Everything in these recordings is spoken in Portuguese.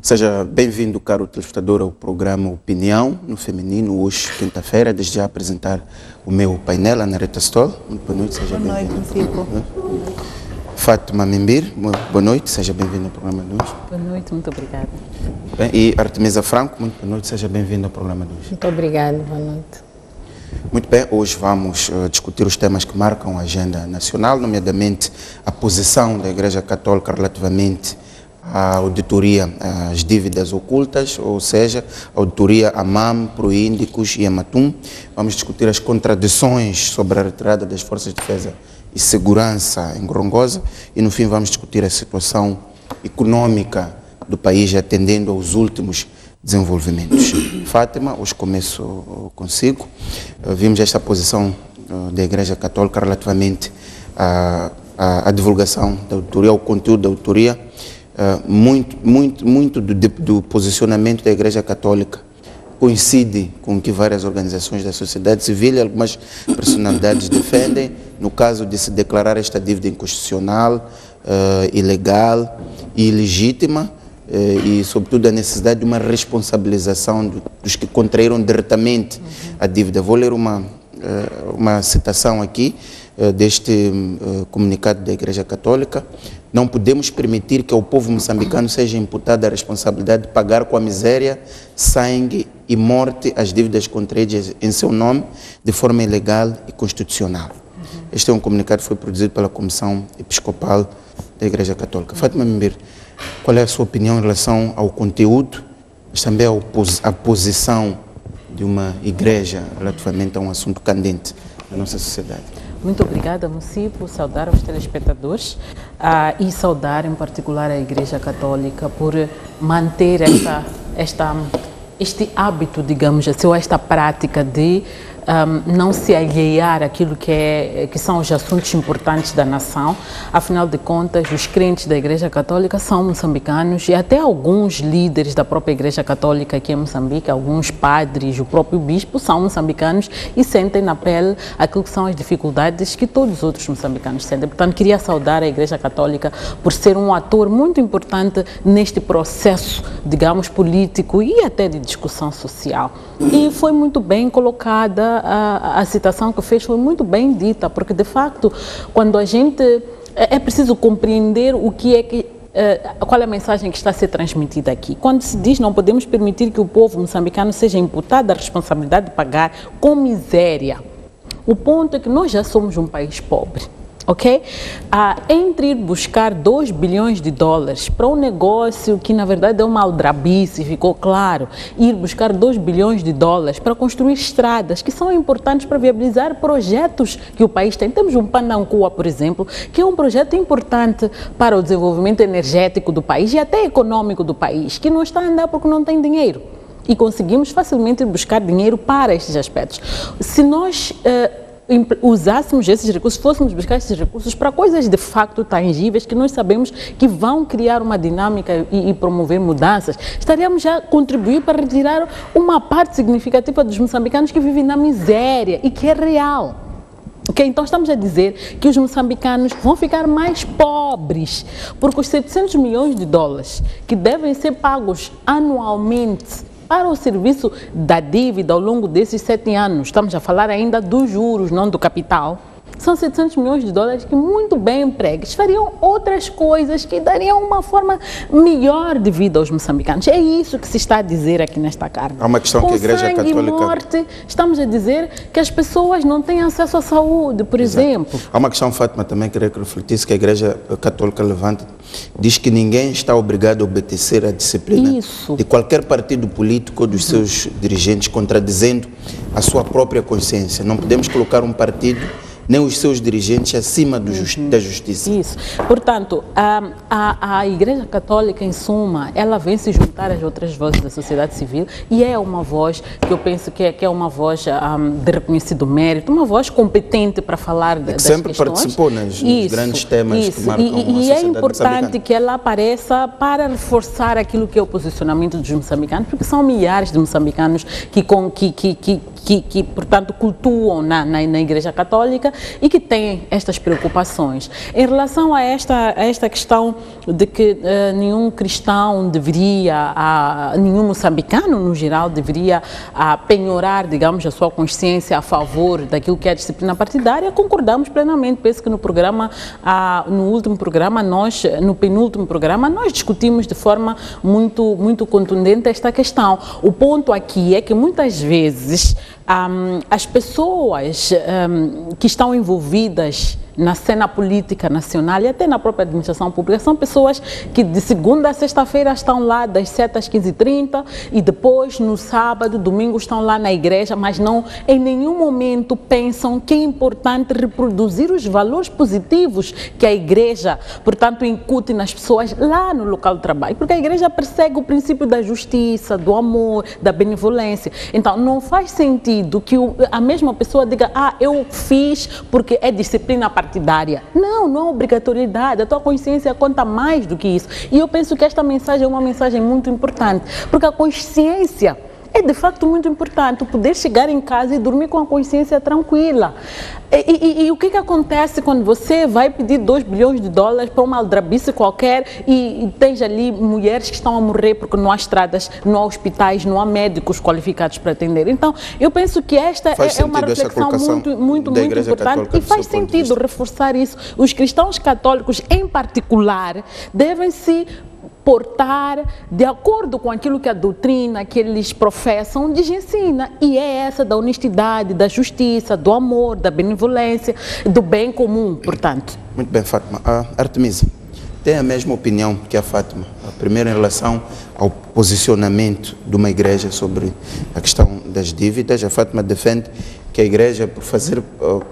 Seja bem-vindo, caro telespectador, ao programa Opinião no Feminino, hoje, quinta-feira. Desde já apresentar o meu painel, Ana Rita Stoll. Muito boa noite, seja bem-vinda. Boa noite, Fátima Mimbir, boa noite, seja bem-vinda ao programa de hoje. Boa noite, muito obrigada. Bem, e Artemisa Franco, muito boa noite, seja bem-vinda ao programa de hoje. Muito obrigada, boa noite. Muito bem, hoje vamos discutir os temas que marcam a agenda nacional, nomeadamente a posição da Igreja Católica relativamente à auditoria às dívidas ocultas, ou seja, a auditoria a MAM, Proíndicos e Amatum. Vamos discutir as contradições sobre a retirada das Forças de Defesa e Segurança em Gorongosa e, no fim, vamos discutir a situação econômica do país atendendo aos últimos desenvolvimentos. Fátima, hoje começo consigo. Vimos esta posição da Igreja Católica relativamente à divulgação da auditoria, ao conteúdo da auditoria. Muito do posicionamento da Igreja Católica coincide com o que várias organizações da sociedade civil e algumas personalidades defendem, no caso de se declarar esta dívida inconstitucional, ilegal e ilegítima, e, sobretudo, a necessidade de uma responsabilização dos que contraíram diretamente a dívida. Vou ler uma citação aqui deste comunicado da Igreja Católica. Não podemos permitir que ao povo moçambicano seja imputada a responsabilidade de pagar com a miséria, sangue e morte as dívidas contraídas em seu nome de forma ilegal e constitucional. Este é um comunicado que foi produzido pela Comissão Episcopal da Igreja Católica. Fátima Mimbir, qual é a sua opinião em relação ao conteúdo, mas também à posição de uma igreja relativamente a um assunto candente na nossa sociedade? Muito obrigada, Moci, por saudar os telespectadores e saudar em particular a Igreja Católica por manter este hábito, digamos assim, ou esta prática de não se alhear àquilo que são os assuntos importantes da nação. Afinal de contas, os crentes da Igreja Católica são moçambicanos e até alguns líderes da própria Igreja Católica aqui em Moçambique, alguns padres, o próprio bispo, são moçambicanos e sentem na pele aquilo que são as dificuldades que todos os outros moçambicanos sentem. Portanto, queria saudar a Igreja Católica por ser um ator muito importante neste processo, digamos, político e até de discussão social. E foi muito bem colocada a citação que fez, foi muito bem dita, porque de facto, quando a gente é preciso compreender o que é que qual é a mensagem que está a ser transmitida aqui. Quando se diz não podemos permitir que o povo moçambicano seja imputado a responsabilidade de pagar com miséria, o ponto é que nós já somos um país pobre. Ok? Entre ir buscar 2 bilhões de dólares para um negócio que na verdade é uma aldrabice, ficou claro, ir buscar 2 bilhões de dólares para construir estradas que são importantes para viabilizar projetos que o país tem. Temos um Panancua, por exemplo, que é um projeto importante para o desenvolvimento energético do país e até econômico do país, que não está a andar porque não tem dinheiro. E conseguimos facilmente buscar dinheiro para estes aspectos. Se nós usássemos esses recursos, fôssemos buscar esses recursos para coisas de facto tangíveis que nós sabemos que vão criar uma dinâmica e promover mudanças, estaríamos já a contribuir para retirar uma parte significativa dos moçambicanos que vivem na miséria e que é real. Okay? Então estamos a dizer que os moçambicanos vão ficar mais pobres, porque os 700 milhões de dólares que devem ser pagos anualmente para o serviço da dívida ao longo desses 7 anos, estamos a falar ainda dos juros, não do capital, são 700 milhões de dólares que muito bem empregues fariam outras coisas que dariam uma forma melhor de vida aos moçambicanos. É isso que se está a dizer aqui nesta carta. Há uma questão que a Igreja Católica... Com sangue e morte, estamos a dizer que as pessoas não têm acesso à saúde, por exemplo. Há uma questão, Fátima, também queria que refletisse, que a Igreja Católica levanta, diz que ninguém está obrigado a obedecer à disciplina de qualquer partido político ou dos seus dirigentes, contradizendo a sua própria consciência. Não podemos colocar um partido nem os seus dirigentes acima da justiça. Isso. Portanto, a Igreja Católica, em suma, ela vem se juntar às outras vozes da sociedade civil e é uma voz que eu penso que é uma voz de reconhecido mérito, uma voz competente para falar das questões. Sempre participou nos grandes temas que marcam a sociedade e é importante que ela apareça para reforçar aquilo que é o posicionamento dos moçambicanos, porque são milhares de moçambicanos que portanto, cultuam na Igreja Católica e que têm estas preocupações. Em relação a esta questão de que nenhum cristão deveria, nenhum moçambicano no geral deveria penhorar, digamos, a sua consciência a favor daquilo que é a disciplina partidária, concordamos plenamente. Penso que no programa, no último programa, no penúltimo programa, nós discutimos de forma muito contundente esta questão. O ponto aqui é que muitas vezes as pessoas que estão envolvidas na cena política nacional e até na própria administração pública são pessoas que de segunda a sexta-feira estão lá das 7 às 15h30 e depois no sábado, domingo estão lá na igreja, mas não em nenhum momento pensam que é importante reproduzir os valores positivos que a igreja, portanto, incute nas pessoas lá no local de trabalho, porque a igreja persegue o princípio da justiça, do amor, da benevolência. Então, não faz sentido que a mesma pessoa diga, eu fiz porque é disciplina partidária. Não é obrigatoriedade, a tua consciência conta mais do que isso. E eu penso que esta mensagem é uma mensagem muito importante, porque a consciência é de facto muito importante, poder chegar em casa e dormir com a consciência tranquila. E o que acontece quando você vai pedir 2 bilhões de dólares para uma aldrabice qualquer e tens ali mulheres que estão a morrer porque não há estradas, não há hospitais, não há médicos qualificados para atender? Então, eu penso que esta é uma reflexão muito importante e faz sentido reforçar isso. Os cristãos católicos, em particular, devem se portar de acordo com aquilo que a doutrina que eles professam diz ensina, e é essa da honestidade, da justiça, do amor, da benevolência, do bem comum, portanto. Muito bem, Fátima. A Artemisa tem a mesma opinião que a Fátima, primeiro em relação ao posicionamento de uma igreja sobre a questão das dívidas. A Fátima defende que a igreja, por fazer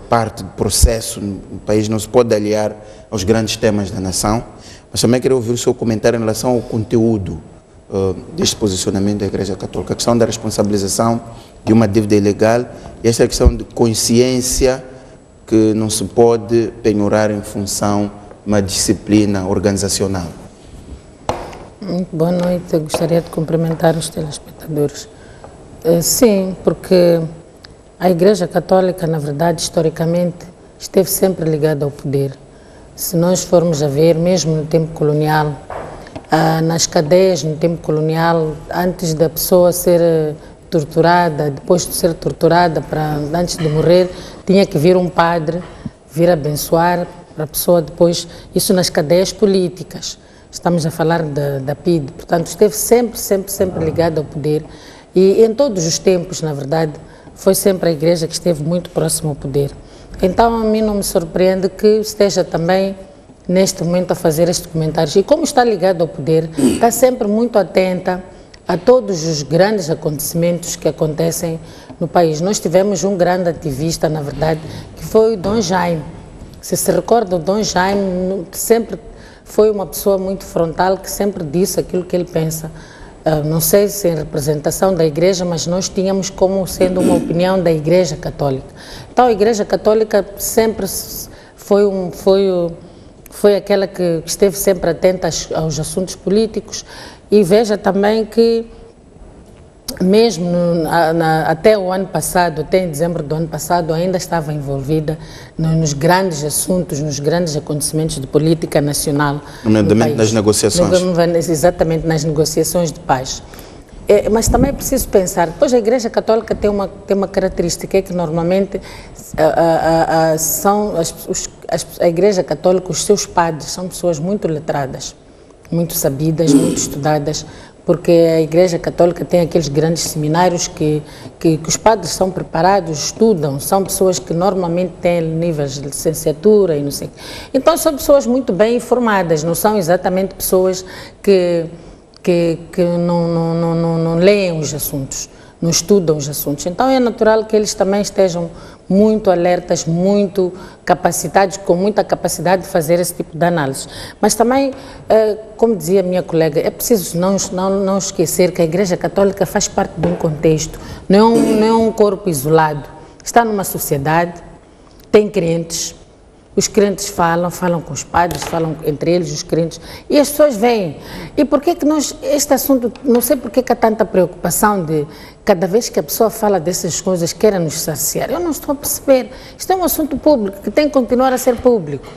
parte do processo no país, não se pode aliar aos grandes temas da nação. Mas também queria ouvir o seu comentário em relação ao conteúdo deste posicionamento da Igreja Católica, a questão da responsabilização de uma dívida ilegal e esta questão de consciência que não se pode penhorar em função de uma disciplina organizacional. Muito boa noite, eu gostaria de cumprimentar os telespectadores. Sim, porque a Igreja Católica, na verdade, historicamente, esteve sempre ligada ao poder. Se nós formos a ver, mesmo no tempo colonial, nas cadeias no tempo colonial, antes da pessoa ser torturada, depois de ser torturada, antes de morrer, tinha que vir um padre, vir abençoar para a pessoa depois, isso nas cadeias políticas. Estamos a falar da PIDE, portanto, esteve sempre ligada ao poder. E em todos os tempos, na verdade, foi sempre a Igreja que esteve muito próxima ao poder. Então, a mim não me surpreende que esteja também, neste momento, a fazer este comentário. E como está ligado ao poder, está sempre muito atenta a todos os grandes acontecimentos que acontecem no país. Nós tivemos um grande ativista, na verdade, que foi o Dom Jaime. Se recorda, o Dom Jaime sempre foi uma pessoa muito frontal, que sempre disse aquilo que ele pensa. Não sei se em representação da Igreja, mas nós tínhamos como sendo uma opinião da Igreja Católica. Então, a Igreja Católica sempre foi aquela que esteve sempre atenta aos assuntos políticos, e veja também que mesmo até o ano passado, até em dezembro do ano passado, ainda estava envolvida nos grandes assuntos, nos grandes acontecimentos de política nacional. Nomeadamente nas negociações. Exatamente, nas negociações de paz. Mas também é preciso pensar, depois a Igreja Católica tem uma característica, é que normalmente a Igreja Católica, os seus padres, são pessoas muito letradas, muito sabidas, muito estudadas, porque a Igreja Católica tem aqueles grandes seminários que os padres são preparados, estudam, são pessoas que normalmente têm níveis de licenciatura e não sei. Então são pessoas muito bem informadas, não são exatamente pessoas que não leem os assuntos, não estudam os assuntos. Então é natural que eles também estejam muito alertas, muito capacitados, com muita capacidade de fazer esse tipo de análise. Mas também, como dizia a minha colega, é preciso não esquecer que a Igreja Católica faz parte de um contexto, não é um corpo isolado. Está numa sociedade, tem crentes, Os crentes falam com os padres, falam entre eles, os crentes, e as pessoas veem. E por que este assunto, não sei por que há tanta preocupação de, cada vez que a pessoa fala dessas coisas, queira nos saciar. Eu não estou a perceber. Isto é um assunto público, que tem que continuar a ser público.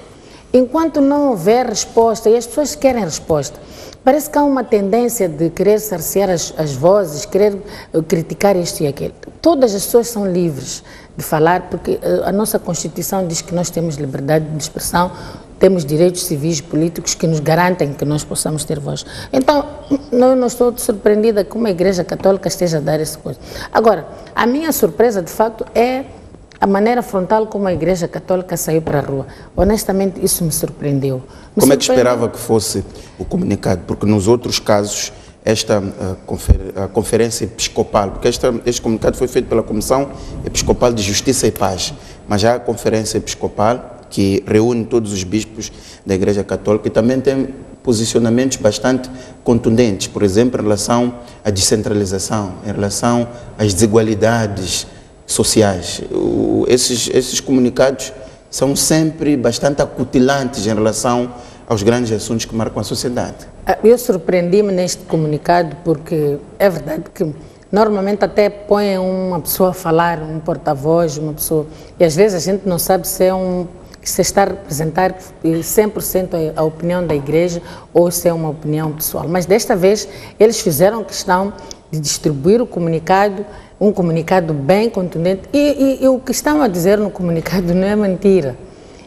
Enquanto não houver resposta, e as pessoas querem resposta, parece que há uma tendência de querer saciar as vozes, querer criticar isto e aquilo. Todas as pessoas são livres de falar, porque a nossa Constituição diz que nós temos liberdade de expressão, temos direitos civis e políticos que nos garantem que nós possamos ter voz. Então, não estou surpreendida que uma Igreja Católica esteja a dar essa coisa. Agora, a minha surpresa, de facto, é a maneira frontal como a Igreja Católica saiu para a rua. Honestamente, isso me surpreendeu. Como é que esperava que fosse o comunicado? Porque nos outros casos, esta a Conferência Episcopal, porque este comunicado foi feito pela Comissão Episcopal de Justiça e Paz, mas já a Conferência Episcopal, que reúne todos os bispos da Igreja Católica, e também tem posicionamentos bastante contundentes, por exemplo, em relação à descentralização, em relação às desigualdades sociais. Esses comunicados são sempre bastante acutilantes em relação aos grandes assuntos que marcam a sociedade. Eu surpreendi-me neste comunicado porque é verdade que normalmente até põem uma pessoa a falar, um porta-voz, uma pessoa, e às vezes a gente não sabe se se está a representar 100% a opinião da igreja ou se é uma opinião pessoal. Mas desta vez eles fizeram questão de distribuir o comunicado, um comunicado bem contundente, e o que estão a dizer no comunicado não é mentira.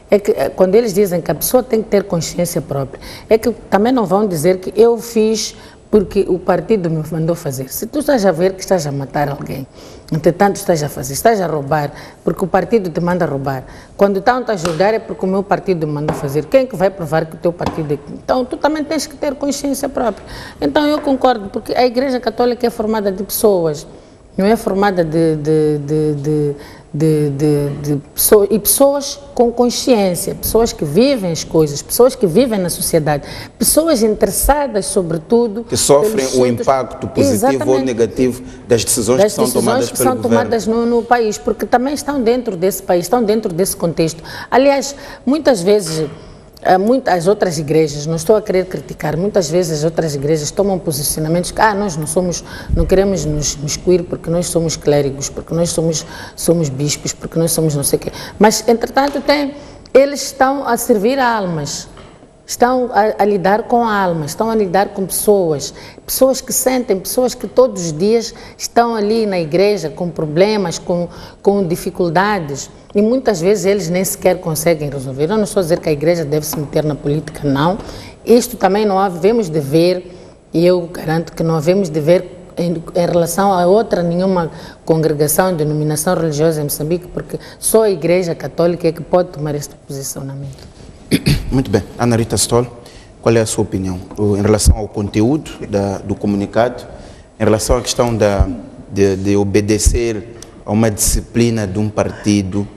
É que quando eles dizem que a pessoa tem que ter consciência própria, é que também não vão dizer que eu fiz porque o partido me mandou fazer. Se tu estás a ver que estás a matar alguém, entretanto estás a fazer, estás a roubar porque o partido te manda roubar. Quando estão a julgar é porque o meu partido me mandou fazer. Quem é que vai provar que o teu partido é... Então tu também tens que ter consciência própria. Então eu concordo, porque a Igreja Católica é formada de pessoas, não é formada de pessoas, e pessoas com consciência, pessoas que vivem as coisas, pessoas que vivem na sociedade, pessoas interessadas sobretudo... Que sofrem o impacto positivo ou negativo das decisões que são tomadas pelo governo. No país, porque também estão dentro desse país, estão dentro desse contexto. Aliás, muitas vezes... Muitas outras igrejas, não estou a querer criticar, muitas vezes as outras igrejas tomam posicionamentos que nós não queremos nos excluir porque nós somos clérigos, porque nós somos bispos, porque nós somos não sei o quê. Mas, entretanto, eles estão a servir almas, estão a lidar com almas, estão a lidar com pessoas que sentem, pessoas que todos os dias estão ali na igreja com problemas, com dificuldades. E muitas vezes eles nem sequer conseguem resolver. Eu não estou a dizer que a igreja deve se meter na política, não. Isto também não havemos de ver, e eu garanto que não havemos de ver em relação a nenhuma congregação, denominação religiosa em Moçambique, porque só a Igreja Católica é que pode tomar este posicionamento. Muito bem. Ana Rita Stoll, qual é a sua opinião em relação ao conteúdo do comunicado, em relação à questão de obedecer a uma disciplina de um partido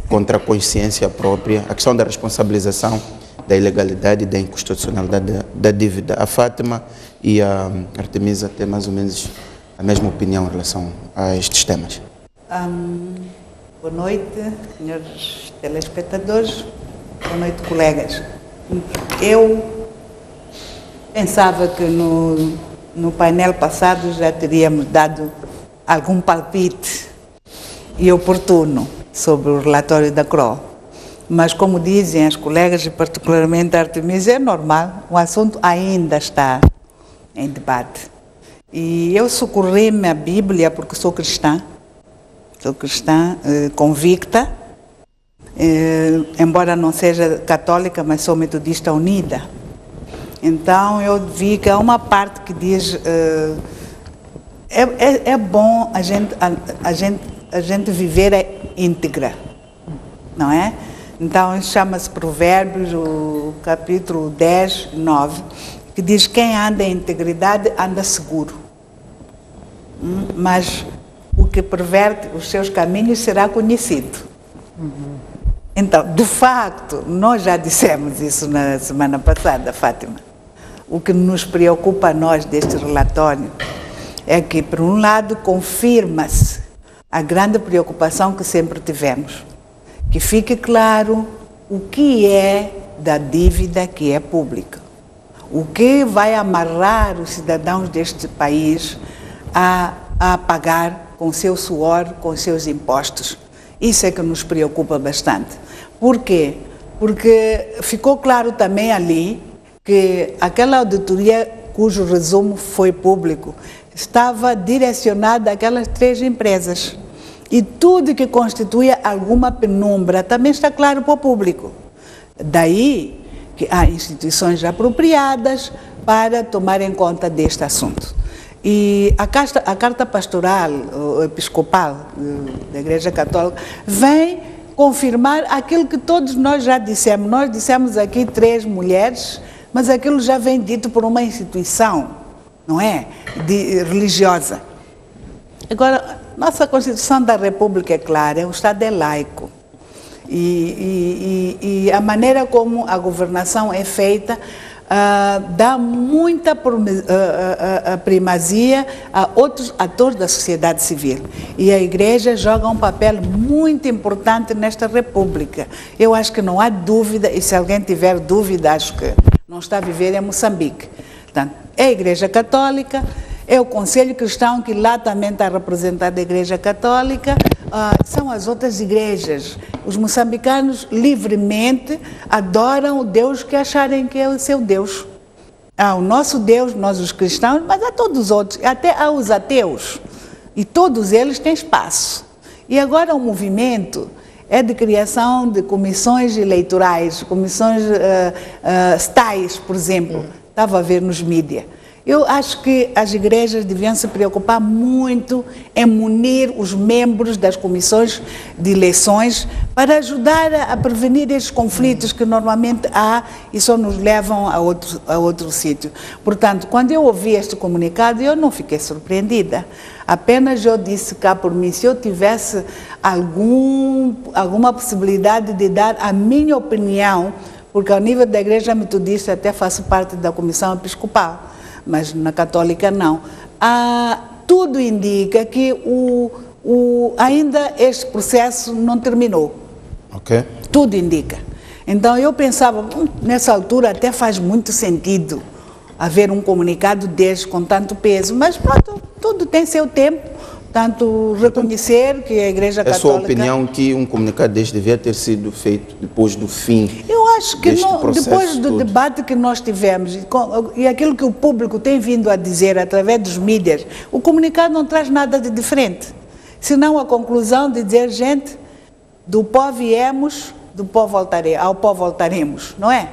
contra a consciência própria, a questão da responsabilização da ilegalidade e da inconstitucionalidade da dívida? A Fátima e a Artemisa têm mais ou menos a mesma opinião em relação a estes temas. Boa noite, senhores telespectadores, boa noite, colegas. Eu pensava que no painel passado já teríamos dado algum palpite e oportuno sobre o relatório da CRO. Mas, como dizem as colegas, e particularmente a Artemisa, é normal, o assunto ainda está em debate. E eu socorri-me à Bíblia porque sou cristã convicta, embora não seja católica, mas sou metodista unida. Então, eu vi que há uma parte que diz é bom a gente viver íntegra, não é? Então, chama-se Provérbios, o capítulo 10, 9, que diz: quem anda em integridade anda seguro, mas o que perverte os seus caminhos será conhecido. Então, de facto, nós já dissemos isso na semana passada, Fátima. O que nos preocupa a nós deste relatório é que, por um lado, confirma-se a grande preocupação que sempre tivemos. Que fique claro o que é da dívida que é pública. O que vai amarrar os cidadãos deste país a pagar com seu suor, com seus impostos. Isso é que nos preocupa bastante. Por quê? Porque ficou claro também ali que aquela auditoria, cujo resumo foi público, estava direcionada àquelas 3 empresas. E tudo que constituía alguma penumbra também está claro para o público. Daí que há instituições apropriadas para tomar em conta deste assunto. E a carta pastoral episcopal da Igreja Católica vem confirmar aquilo que todos nós já dissemos. Nós dissemos aqui 3 mulheres, mas aquilo já vem dito por uma instituição, não é? Religiosa. Agora, nossa Constituição da República é clara, o Estado é laico. E a maneira como a governação é feita dá muita primazia a outros atores da sociedade civil. E a Igreja joga um papel muito importante nesta República. Eu acho que não há dúvida, e se alguém tiver dúvida, acho que não está a viver em Moçambique. Portanto, é a Igreja Católica, é o Conselho Cristão, que lá também está representada a Igreja Católica, são as outras igrejas. Os moçambicanos livremente adoram o Deus que acharem que é o seu Deus. Há o nosso Deus, nós os cristãos, mas há todos os outros, até há os ateus. E todos eles têm espaço. E agora o movimento é de criação de comissões eleitorais, comissões STAIs, por exemplo. Estava a ver nos mídias. Eu acho que as igrejas deviam se preocupar muito em munir os membros das comissões de eleições para ajudar a prevenir estes conflitos que normalmente há e só nos levam a outro sítio. Portanto, quando eu ouvi este comunicado, eu não fiquei surpreendida. Apenas eu disse cá por mim, se eu tivesse alguma possibilidade de dar a minha opinião, porque ao nível da Igreja Metodista até faço parte da Comissão Episcopal, mas na Católica não. Tudo indica que ainda este processo não terminou. Ok. Tudo indica. Então eu pensava, nessa altura até faz muito sentido haver um comunicado deste com tanto peso, mas pronto, tudo tem seu tempo. Tanto reconhecer que a Igreja Católica... É a sua opinião que um comunicado deste devia ter sido feito depois do fim? Eu acho que depois do debate que nós tivemos e aquilo que o público tem vindo a dizer através dos mídias, o comunicado não traz nada de diferente. Senão a conclusão de dizer, gente, do pó viemos, ao pó voltaremos, não é?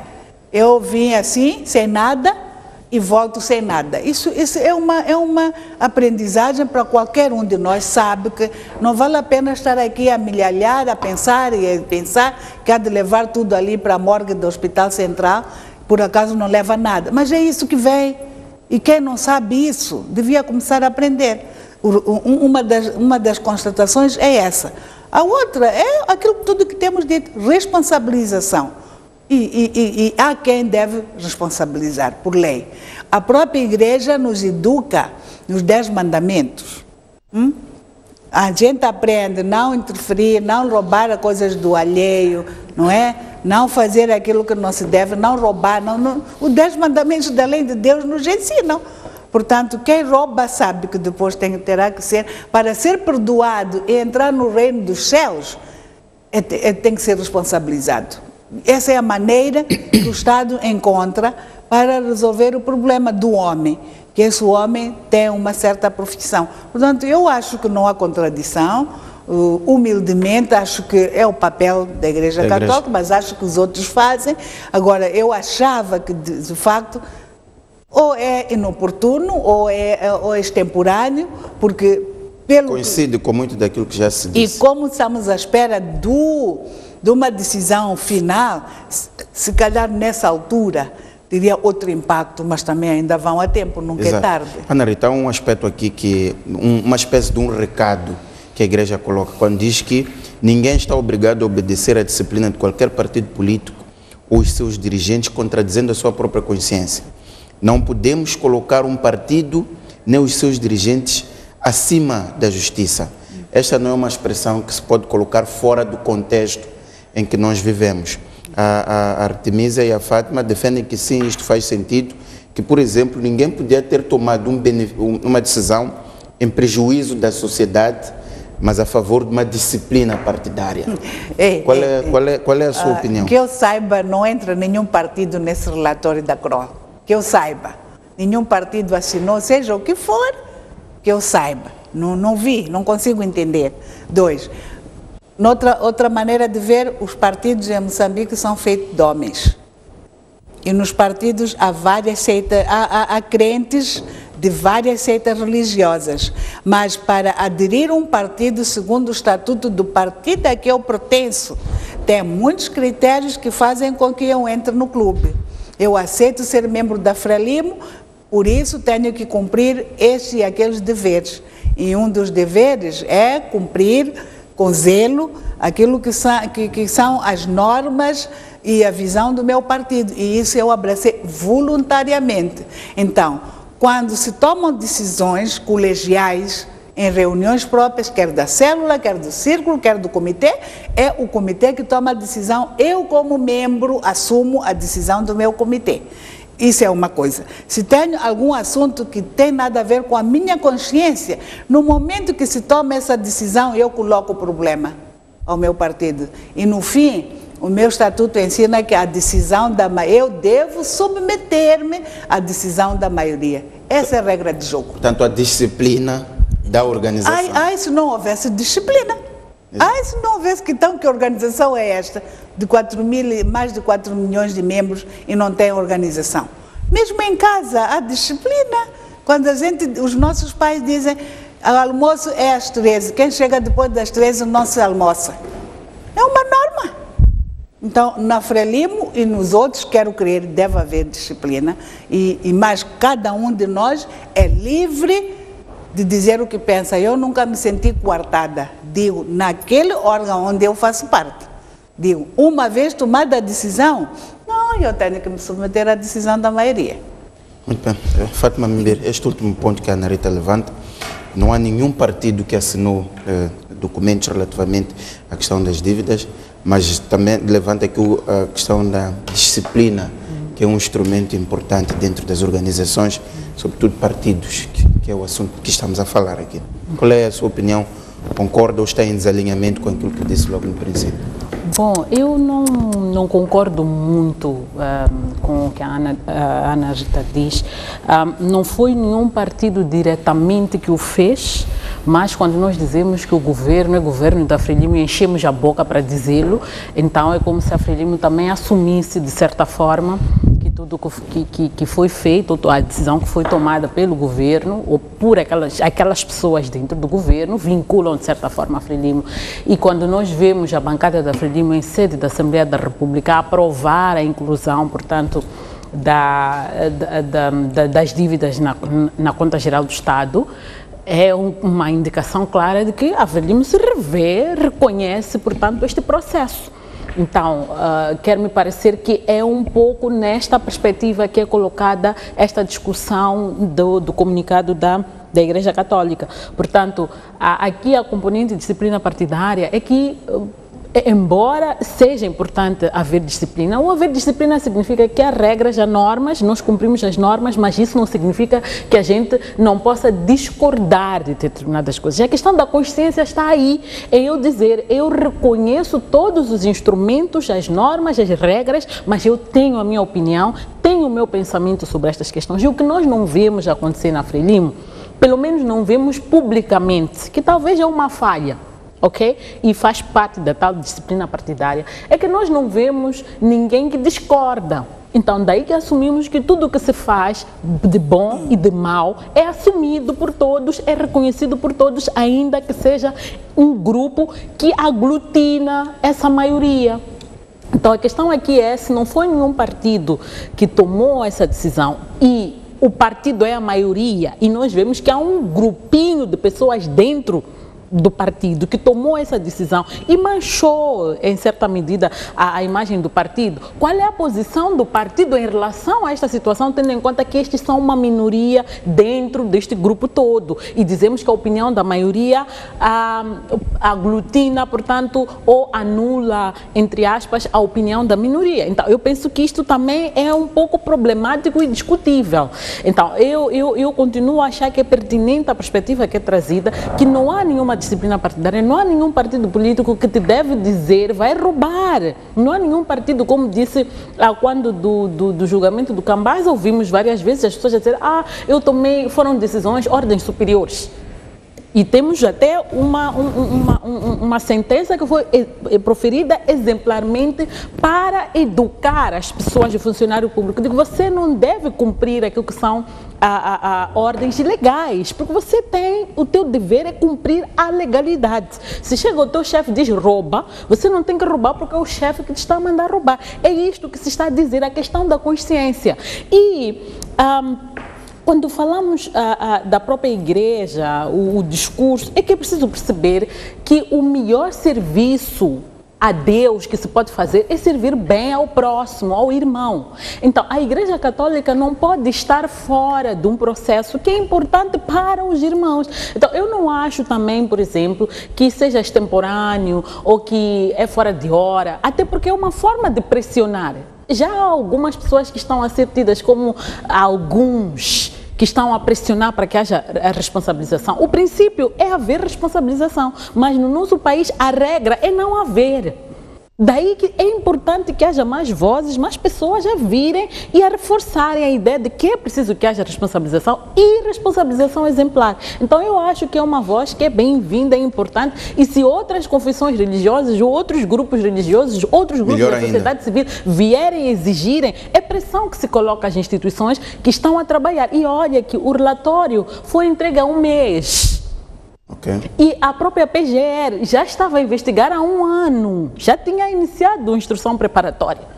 Eu vim assim, sem nada, e volto sem nada. Isso é uma aprendizagem para qualquer um de nós, sabe que não vale a pena estar aqui a amealhar, a pensar que há de levar tudo ali para a morgue do Hospital Central, por acaso não leva nada. Mas é isso que vem. E quem não sabe isso, devia começar a aprender. Uma das constatações é essa. A outra é aquilo tudo que temos dito, responsabilização. E há quem deve responsabilizar, por lei. A própria Igreja nos educa nos 10 mandamentos. A gente aprende a não interferir, não roubar as coisas do alheio, não é? Não fazer aquilo que não se deve, não roubar. Os 10 mandamentos da lei de Deus nos ensinam. Portanto, quem rouba sabe que depois terá que ser, para ser perdoado e entrar no reino dos céus, tem que ser responsabilizado. Essa é a maneira que o Estado encontra para resolver o problema do homem, que esse homem tem uma certa profissão. Portanto, eu acho que não há contradição, humildemente acho que é o papel da Igreja Católica, mas acho que os outros fazem. Agora, eu achava que, de facto, ou é inoportuno ou é extemporâneo, porque... Coincide com muito daquilo que já se disse. E como estamos à espera de uma decisão final, se calhar nessa altura teria outro impacto, mas também ainda vão a tempo, nunca é tarde. Ana Rita, há um aspecto aqui que, uma espécie de um recado que a Igreja coloca, quando diz que ninguém está obrigado a obedecer à disciplina de qualquer partido político ou os seus dirigentes, contradizendo a sua própria consciência. Não podemos colocar um partido nem os seus dirigentes acima da justiça. Esta não é uma expressão que se pode colocar fora do contexto em que nós vivemos. a Artemisa e a Fátima defendem que sim, isto faz sentido, que, por exemplo, ninguém podia ter tomado uma decisão em prejuízo da sociedade, mas a favor de uma disciplina partidária. Qual é a sua opinião? Que eu saiba, não entra nenhum partido nesse relatório da CRO. Que eu saiba. Nenhum partido assinou, seja o que for, que eu saiba. Não vi, não consigo entender. 2. Outra maneira de ver, os partidos em Moçambique são feitos de homens. E nos partidos há várias seitas, há crentes de várias seitas religiosas. Mas para aderir a um partido, segundo o estatuto do partido a que eu pertenço, tem muitos critérios que fazem com que eu entre no clube. Eu aceito ser membro da Frelimo, por isso tenho que cumprir estes e aqueles deveres. E um dos deveres é cumprir com zelo aquilo que são as normas e a visão do meu partido. E isso eu abracei voluntariamente. Então, quando se tomam decisões colegiais em reuniões próprias, quer da célula, quer do círculo, quer do comitê, é o comitê que toma a decisão. Eu, como membro, assumo a decisão do meu comitê. Isso é uma coisa. Se tenho algum assunto que tem nada a ver com a minha consciência, no momento que se toma essa decisão, eu coloco o problema ao meu partido. E no fim, o meu estatuto ensina que a decisão eu devo submeter-me à decisão da maioria. Essa é a regra de jogo. Portanto, a disciplina da organização. Se não houvesse disciplina. Se não houvesse que organização é esta? De mais de 4 milhões de membros e não tem organização. Mesmo em casa, há disciplina. Quando os nossos pais dizem, o almoço é às 13, quem chega depois das 13 não se almoça. É uma norma. Então, na Frelimo e nos outros, quero crer, deve haver disciplina. Mas cada um de nós é livre de dizer o que pensa. Eu nunca me senti coartada. Digo, naquele órgão onde eu faço parte. Digo, uma vez tomada a decisão, não, eu tenho que me submeter à decisão da maioria. Muito bem. Fátima Mimber, este último ponto que a Ana Rita levanta, não há nenhum partido que assinou documentos relativamente à questão das dívidas, mas também levanta aqui a questão da disciplina, que é um instrumento importante dentro das organizações, sobretudo partidos, que é o assunto que estamos a falar aqui. Qual é a sua opinião? Concorda ou está em desalinhamento com aquilo que disse logo no princípio? Bom, eu não concordo muito com o que a Ana Rita diz. Não foi nenhum partido diretamente que o fez, mas quando nós dizemos que o governo é governo da Frelimo e enchemos a boca para dizê-lo, então é como se a Frelimo também assumisse, de certa forma, que tudo que foi feito, a decisão que foi tomada pelo governo ou por aquelas pessoas dentro do governo, vinculam de certa forma a Frelimo. E quando nós vemos a bancada da Frelimo em sede da Assembleia da República aprovar a inclusão, portanto, das dívidas na conta geral do Estado, é uma indicação clara de que a Frelimo se revê, reconhece, portanto, este processo. Então, quer-me parecer que é um pouco nesta perspectiva que é colocada esta discussão do comunicado da Igreja Católica. Portanto, aqui a componente de disciplina partidária é que, embora seja importante haver disciplina, ou haver disciplina significa que há regras, há normas, nós cumprimos as normas, mas isso não significa que a gente não possa discordar de determinadas coisas. A questão da consciência está aí, é eu dizer, eu reconheço todos os instrumentos, as normas, as regras, mas eu tenho a minha opinião, tenho o meu pensamento sobre estas questões. E o que nós não vemos acontecer na Frelimo, pelo menos não vemos publicamente, que talvez é uma falha, ok? E faz parte da tal disciplina partidária, é que nós não vemos ninguém que discorda. Então, daí que assumimos que tudo o que se faz de bom e de mal é assumido por todos, é reconhecido por todos, ainda que seja um grupo que aglutina essa maioria. Então, a questão aqui é, se não foi nenhum partido que tomou essa decisão e o partido é a maioria, e nós vemos que há um grupinho de pessoas dentro do partido que tomou essa decisão e manchou, em certa medida, a imagem do partido. Qual é a posição do partido em relação a esta situação, tendo em conta que estes são uma minoria dentro deste grupo todo? E dizemos que a opinião da maioria aglutina, portanto, ou anula, entre aspas, a opinião da minoria. Então, eu penso que isto também é um pouco problemático e discutível. Então, eu continuo a achar que é pertinente a perspectiva que é trazida, que não há nenhuma disciplina partidária, não há nenhum partido político que te deve dizer vai roubar. Não há nenhum partido, como disse quando do julgamento do Cambaz, ouvimos várias vezes as pessoas dizer, eu tomei, foram decisões, ordens superiores. E temos até uma sentença que foi proferida exemplarmente para educar as pessoas de funcionário público. Digo, você não deve cumprir aquilo que são ordens legais, porque você tem, o teu dever é cumprir a legalidade. Se chega o teu chefe e diz rouba, você não tem que roubar porque é o chefe que te está a mandar roubar. É isto que se está a dizer, a questão da consciência. E quando falamos da própria igreja, o discurso, é que é preciso perceber que o melhor serviço a Deus que se pode fazer é servir bem ao próximo, ao irmão. Então, a Igreja Católica não pode estar fora de um processo que é importante para os irmãos. Então, eu não acho também, por exemplo, que seja extemporâneo ou que é fora de hora, até porque é uma forma de pressionar. Já há algumas pessoas que estão a ser tidas como alguns que estão a pressionar para que haja a responsabilização. O princípio é haver responsabilização, mas no nosso país a regra é não haver. Daí que é importante que haja mais vozes, mais pessoas a virem e a reforçarem a ideia de que é preciso que haja responsabilização e responsabilização exemplar. Então eu acho que é uma voz que é bem-vinda, é importante, e se outras confissões religiosas, outros grupos religiosos, outros grupos da sociedade civil vierem exigirem, é pressão que se coloca às instituições que estão a trabalhar. E olha que o relatório foi entregue há um mês. Okay. E a própria PGR já estava a investigar há um ano, já tinha iniciado a instrução preparatória.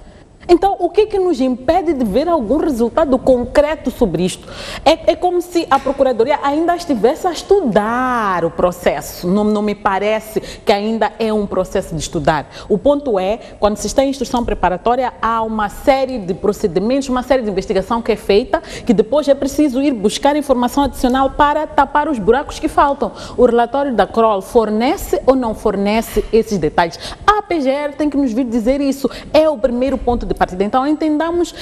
Então, o que nos impede de ver algum resultado concreto sobre isto? É como se a Procuradoria ainda estivesse a estudar o processo. Não me parece que ainda é um processo de estudar. O ponto é, quando se está em instrução preparatória, há uma série de procedimentos, uma série de investigação que é feita, que depois é preciso ir buscar informação adicional para tapar os buracos que faltam. O relatório da Kroll fornece ou não fornece esses detalhes? A PGR tem que nos vir dizer isso. É o primeiro ponto de partida. Então, entendamos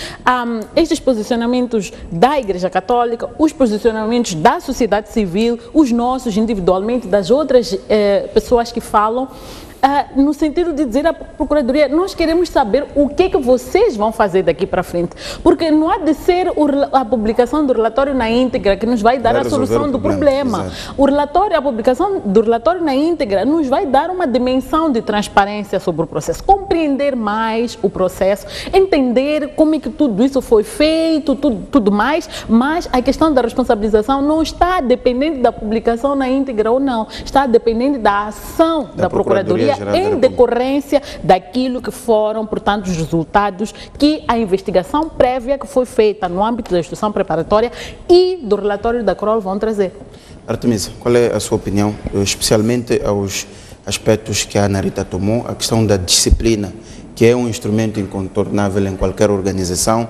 estes posicionamentos da Igreja Católica, os posicionamentos da sociedade civil, os nossos individualmente, das outras pessoas que falam, no sentido de dizer à Procuradoria, nós queremos saber o que vocês vão fazer daqui para frente, porque não há de ser a publicação do relatório na íntegra que nos vai dar a solução do problema. A publicação do relatório na íntegra nos vai dar uma dimensão de transparência sobre o processo, compreender mais o processo, entender como é que tudo isso foi feito, tudo mais, mas a questão da responsabilização não está dependente da publicação na íntegra ou não, está dependente da ação da Procuradoria em decorrência daquilo que foram, portanto, os resultados que a investigação prévia que foi feita no âmbito da instrução preparatória e do relatório da Kroll vão trazer. Artemisa, qual é a sua opinião, especialmente aos aspectos que a Ana Rita tomou, a questão da disciplina, que é um instrumento incontornável em qualquer organização,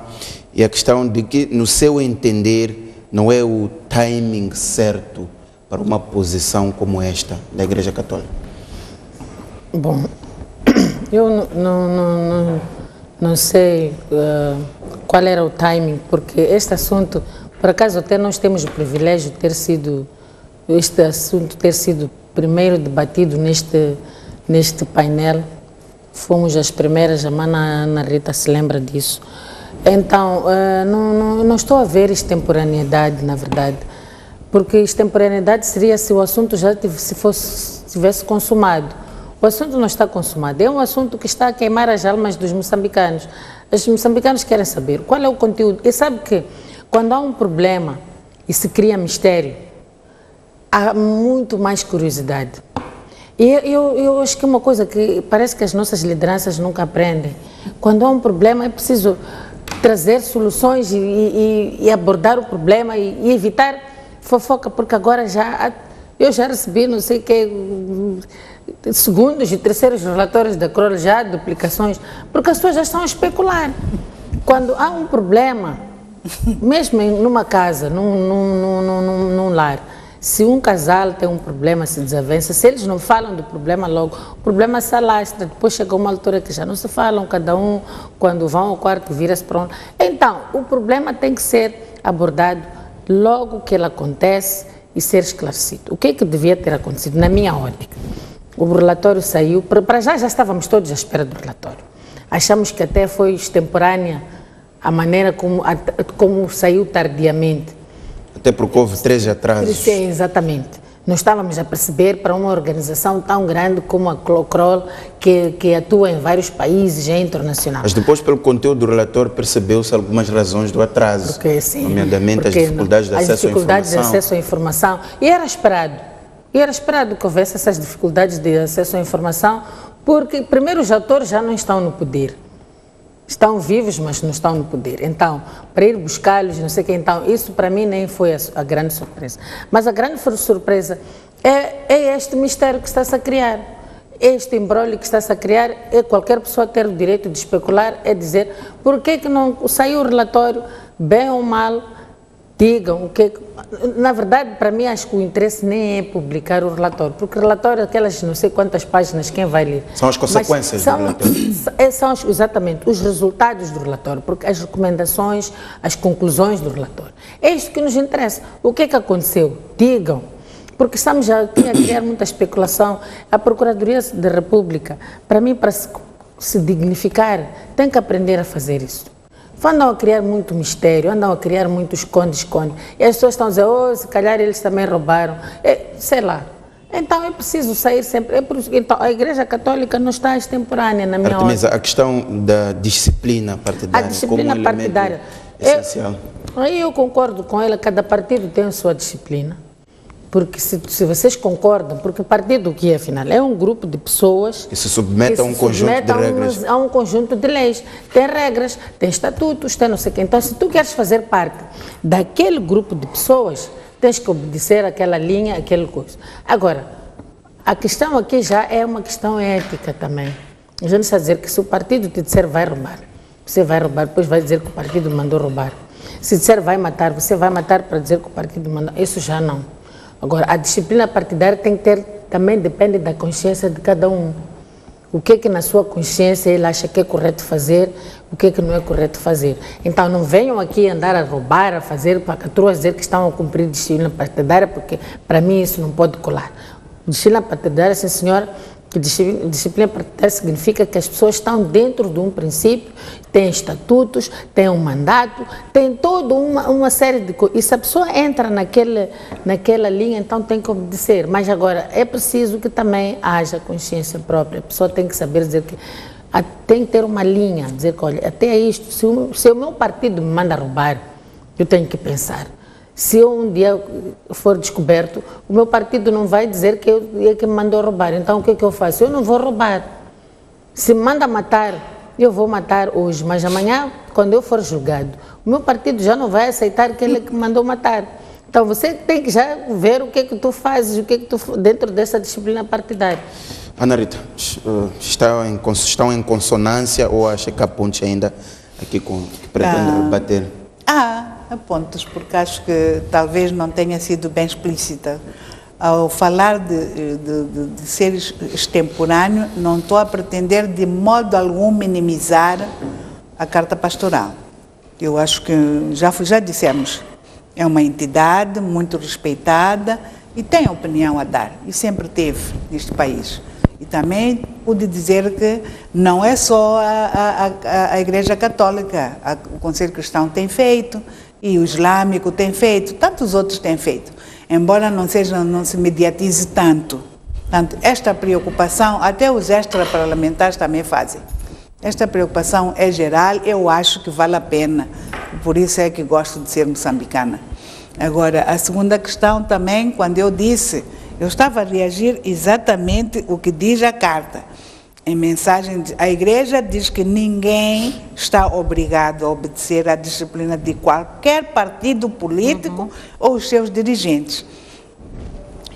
e a questão de que, no seu entender, não é o timing certo para uma posição como esta da Igreja Católica? Bom, eu não sei qual era o timing, porque este assunto, por acaso até nós temos o privilégio de este assunto ter sido primeiro debatido neste painel. Fomos as primeiras, a Ana Rita se lembra disso. Então, não estou a ver extemporaneidade, na verdade, porque extemporaneidade seria se o assunto já tivesse consumado. O assunto não está consumado, é um assunto que está a queimar as almas dos moçambicanos. Os moçambicanos querem saber qual é o conteúdo. E sabe que quando há um problema e se cria mistério, há muito mais curiosidade. E eu acho que é uma coisa que parece que as nossas lideranças nunca aprendem. Quando há um problema é preciso trazer soluções e abordar o problema e evitar fofoca, porque agora já Eu já recebi, não sei o que, segundos e terceiros relatórios da CROL, já duplicações, porque as pessoas já estão a especular. Quando há um problema, mesmo numa casa, num lar, se um casal tem um problema, se desavença, se eles não falam do problema logo, o problema se alastra, depois chega uma altura que já não se falam, cada um, quando vão ao quarto, vira-se para um... Então, o problema tem que ser abordado logo que ele acontece e ser esclarecido. O que é que devia ter acontecido, na minha ótica? O relatório saiu, para já estávamos todos à espera do relatório. Achamos que até foi extemporânea a maneira como saiu tardiamente. Até porque houve 13 atrasos. Sim, exatamente. Nós estávamos a perceber para uma organização tão grande como a CROL, que atua em vários países e é internacional. Mas depois, pelo conteúdo do relatório, percebeu-se algumas razões do atraso, porque, sim, nomeadamente as dificuldades de acesso à informação. E era esperado que houvesse essas dificuldades de acesso à informação, porque, primeiro, os atores já não estão no poder. Estão vivos, mas não estão no poder. Então, para ir buscá-los, não sei o que, então, isso para mim nem foi a grande surpresa. Mas a grande surpresa é este mistério que está-se a criar. Este embrólio que está-se a criar, é qualquer pessoa ter o direito de especular, é dizer por que não saiu o relatório, bem ou mal, digam o que... Na verdade, para mim, acho que o interesse nem é publicar o relatório, porque o relatório, aquelas não sei quantas páginas, quem vai ler? São as consequências do relatório. São exatamente os resultados do relatório, porque as recomendações, as conclusões do relatório. É isto que nos interessa. O que é que aconteceu? Digam. Porque estamos já a criar muita especulação. A Procuradoria da República, para mim, para se dignificar, tem que aprender a fazer isso. Andam a criar muito mistério, andam a criar muito esconde-esconde. E as pessoas estão a dizer, se calhar eles também roubaram. Sei lá. Então é preciso sair sempre. Então, a Igreja Católica não está extemporânea, na minha opinião. A questão da disciplina partidária. A disciplina como partidária. Essencial. Aí eu concordo com ela, cada partido tem a sua disciplina. Porque se vocês concordam, porque o partido o que é, afinal? É um grupo de pessoas que se submete a um conjunto de regras. A um conjunto de leis. Tem regras, tem estatutos, tem não sei o quê. Então, se tu queres fazer parte daquele grupo de pessoas, tens que obedecer aquela linha, aquele coisa. Agora, a questão aqui já é uma questão ética também. A gente está a dizer que se o partido te disser vai roubar, você vai roubar, depois vai dizer que o partido mandou roubar. Se disser vai matar, você vai matar para dizer que o partido mandou. Isso já não. Agora, a disciplina partidária tem que ter, também depende da consciência de cada um. O que é que na sua consciência ele acha que é correto fazer, o que é que não é correto fazer. Então, não venham aqui andar a roubar, a fazer, para dizer que estão a cumprir disciplina partidária, porque para mim isso não pode colar. Disciplina partidária, sim senhora, que disciplina partidária significa que as pessoas estão dentro de um princípio, têm estatutos, têm um mandato, têm toda uma série de coisas. E se a pessoa entra naquela linha, então tem que obedecer. Mas agora, é preciso que também haja consciência própria. A pessoa tem que saber dizer que tem que ter uma linha, dizer que, olha, até isto, se o meu partido me manda roubar, eu tenho que pensar. Se eu um dia for descoberto, o meu partido não vai dizer que é que me mandou roubar. Então, o que é que eu faço? Eu não vou roubar. Se me manda matar, eu vou matar hoje, mas amanhã, quando eu for julgado, o meu partido já não vai aceitar que ele é que me mandou matar. Então, você tem que já ver o que é que tu fazes, o que é que tu dentro dessa disciplina partidária. Ana Rita, estão em consonância ou acha que há pontos ainda aqui que pretende rebater? Há pontos, porque acho que talvez não tenha sido bem explícita. Ao falar de ser extemporâneo, não estou a pretender de modo algum minimizar a Carta Pastoral. Eu acho que já dissemos, é uma entidade muito respeitada e tem opinião a dar, e sempre teve neste país. E também pude dizer que não é só a Igreja Católica, o Conselho Cristão tem feito, e o Islâmico tem feito, tantos outros têm feito, embora não se mediatize tanto. Portanto, esta preocupação, até os extraparlamentares também fazem. Esta preocupação é geral, eu acho que vale a pena, por isso é que gosto de ser moçambicana. Agora, a segunda questão também, quando eu disse, eu estava a reagir exatamente o que diz a carta. Em mensagem, a Igreja diz que ninguém está obrigado a obedecer à disciplina de qualquer partido político ou os seus dirigentes.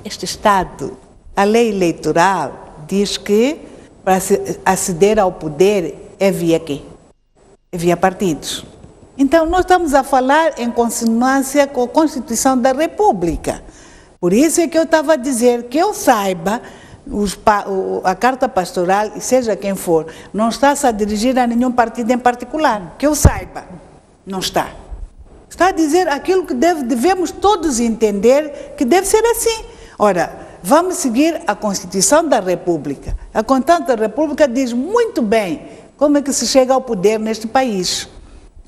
Este Estado, a lei eleitoral, diz que para aceder ao poder é via quê? É via partidos. Então, nós estamos a falar em consonância com a Constituição da República. Por isso é que eu estava a dizer que eu saiba, a carta pastoral, seja quem for, não está-se a dirigir a nenhum partido em particular. Que eu saiba, não está. Está a dizer aquilo que devemos todos entender que deve ser assim. Ora, vamos seguir a Constituição da República. A Constituição da República diz muito bem como é que se chega ao poder neste país.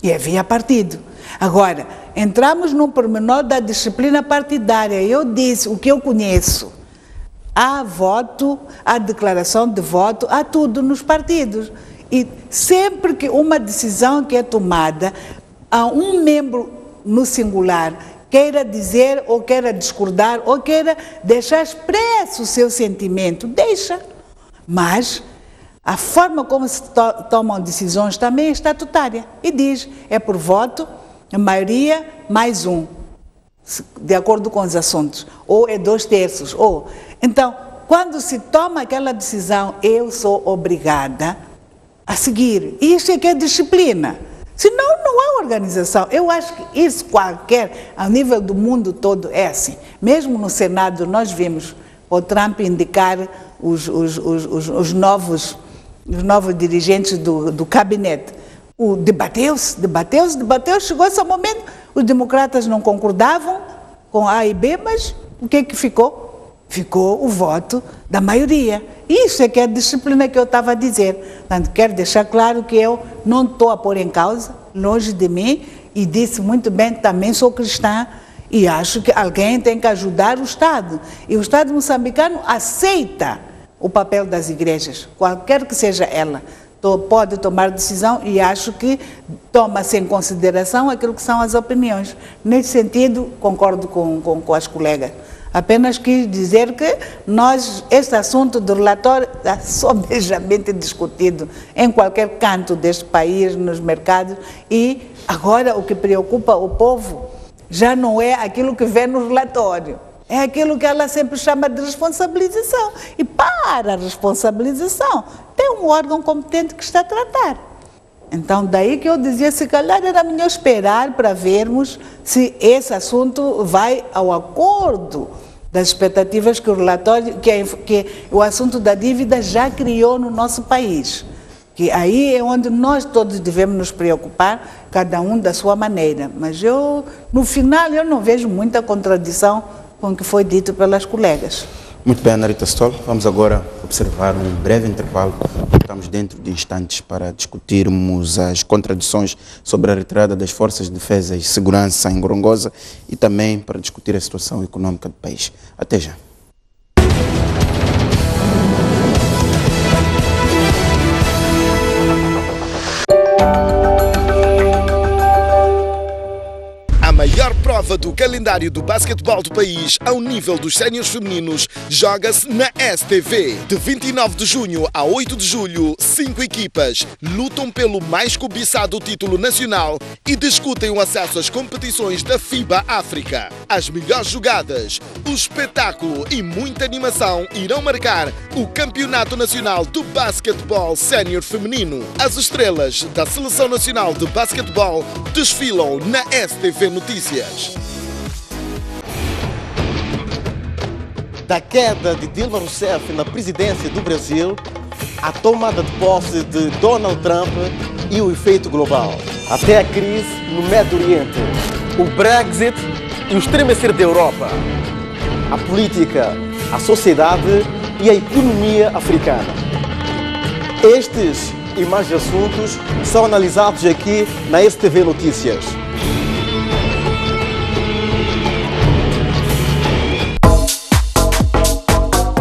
E é via partido. Agora, entramos no pormenor da disciplina partidária. Eu disse o que eu conheço. Há voto, há declaração de voto, há tudo nos partidos. E sempre que uma decisão que é tomada, há um membro no singular queira dizer ou queira discordar ou queira deixar expresso o seu sentimento, deixa. Mas a forma como se tomam decisões também é estatutária. E diz, é por voto, a maioria mais um, de acordo com os assuntos. Ou é 2/3, ou... Então, quando se toma aquela decisão, eu sou obrigada a seguir. E isso é que é disciplina. Senão, não há organização. Eu acho que isso qualquer, ao nível do mundo todo, é assim. Mesmo no Senado, nós vimos o Trump indicar os novos dirigentes do gabinete. Debateu-se, chegou-se ao momento, os democratas não concordavam com A e B, mas o que é que ficou? Ficou o voto da maioria. Isso é que é a disciplina que eu estava a dizer. Portanto, quero deixar claro que eu não estou a pôr em causa, longe de mim, e disse muito bem que também sou cristã e acho que alguém tem que ajudar o Estado. E o Estado moçambicano aceita o papel das igrejas, qualquer que seja ela. Pode tomar decisão e acho que toma-se em consideração aquilo que são as opiniões. Nesse sentido, concordo com as colegas. Apenas quis dizer que este assunto do relatório está sobejamente discutido em qualquer canto deste país, nos mercados, e agora o que preocupa o povo já não é aquilo que vê no relatório, é aquilo que ela sempre chama de responsabilização. E para a responsabilização, tem um órgão competente que está a tratar. Então, daí que eu dizia, se calhar era melhor esperar para vermos se esse assunto vai ao acordo das expectativas que o relatório, que o assunto da dívida já criou no nosso país. Que aí é onde nós todos devemos nos preocupar, cada um da sua maneira. Mas no final, eu não vejo muita contradição com o que foi dito pelas colegas. Muito bem, Ana Rita Stoll. Vamos agora observar um breve intervalo. Estamos dentro de instantes para discutirmos as contradições sobre a retirada das Forças de Defesa e Segurança em Gorongosa e também para discutir a situação econômica do país. Até já. A maior prova do calendário do basquetebol do país ao nível dos séniores femininos joga-se na STV. De 29 de junho a 8 de julho, 5 equipas lutam pelo mais cobiçado título nacional e discutem o acesso às competições da FIBA África. As melhores jogadas, o espetáculo e muita animação irão marcar o Campeonato Nacional do Basquetebol Sénior Feminino. As estrelas da Seleção Nacional de Basquetebol desfilam na STV Notícias. Da queda de Dilma Rousseff na presidência do Brasil, à tomada de posse de Donald Trump e o efeito global, até a crise no Médio Oriente, o Brexit e o estremecer da Europa, a política, a sociedade e a economia africana. Estes e mais assuntos são analisados aqui na STV Notícias.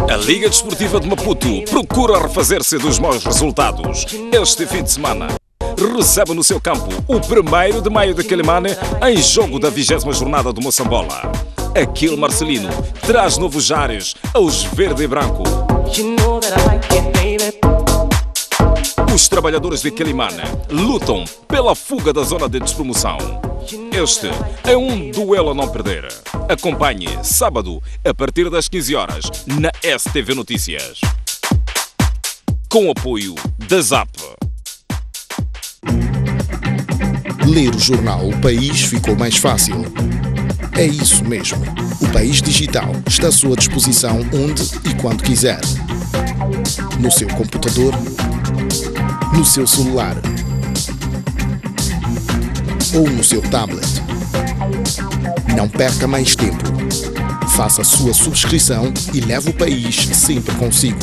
A Liga Desportiva de Maputo procura refazer-se dos maus resultados. Este fim de semana recebe no seu campo o 1º de maio de Quelimane em jogo da 20ª jornada do Moçambola. Aquil Marcelino traz novos ares aos verde e branco. Os trabalhadores de Quelimane lutam pela fuga da zona de despromoção. Este é um duelo a não perder. Acompanhe sábado, a partir das 15 horas, na STV Notícias. Com apoio da ZAP. Ler o jornal O País ficou mais fácil. É isso mesmo. O País Digital está à sua disposição onde e quando quiser. No seu computador, no seu celular ou no seu tablet. Não perca mais tempo. Faça a sua subscrição e leve o país sempre consigo.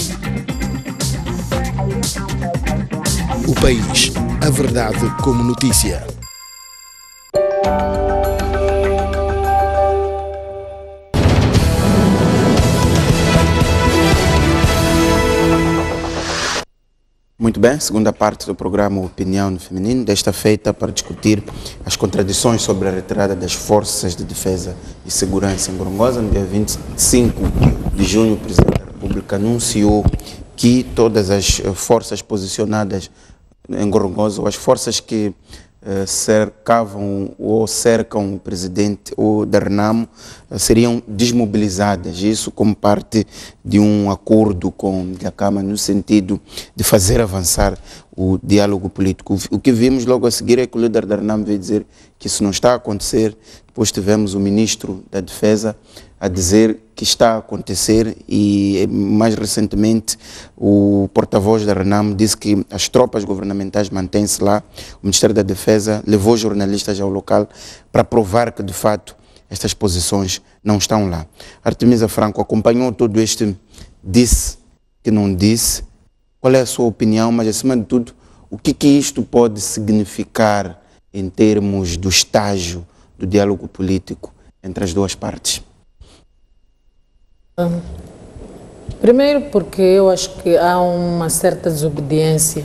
O País, a verdade como notícia. Muito bem, segunda parte do programa Opinião no Feminino, desta feita para discutir as contradições sobre a retirada das Forças de Defesa e Segurança em Gorongosa. No dia 25 de junho, o Presidente da República anunciou que todas as forças posicionadas em Gorongosa, ou as forças que cercavam ou cercam o presidente ou da Renamo, seriam desmobilizadas. Isso como parte de um acordo com a Câmara no sentido de fazer avançar o diálogo político. O que vimos logo a seguir é que o líder da Renamo veio dizer que isso não está a acontecer. Depois tivemos o ministro da Defesa a dizer que está a acontecer e mais recentemente o porta-voz da Renamo disse que as tropas governamentais mantêm-se lá. O Ministério da Defesa levou jornalistas ao local para provar que de fato estas posições não estão lá. Artemisa Franco acompanhou todo este disse que não disse. Qual é a sua opinião, mas acima de tudo, o que isto pode significar em termos do estágio do diálogo político entre as duas partes? Primeiro porque eu acho que há uma certa desobediência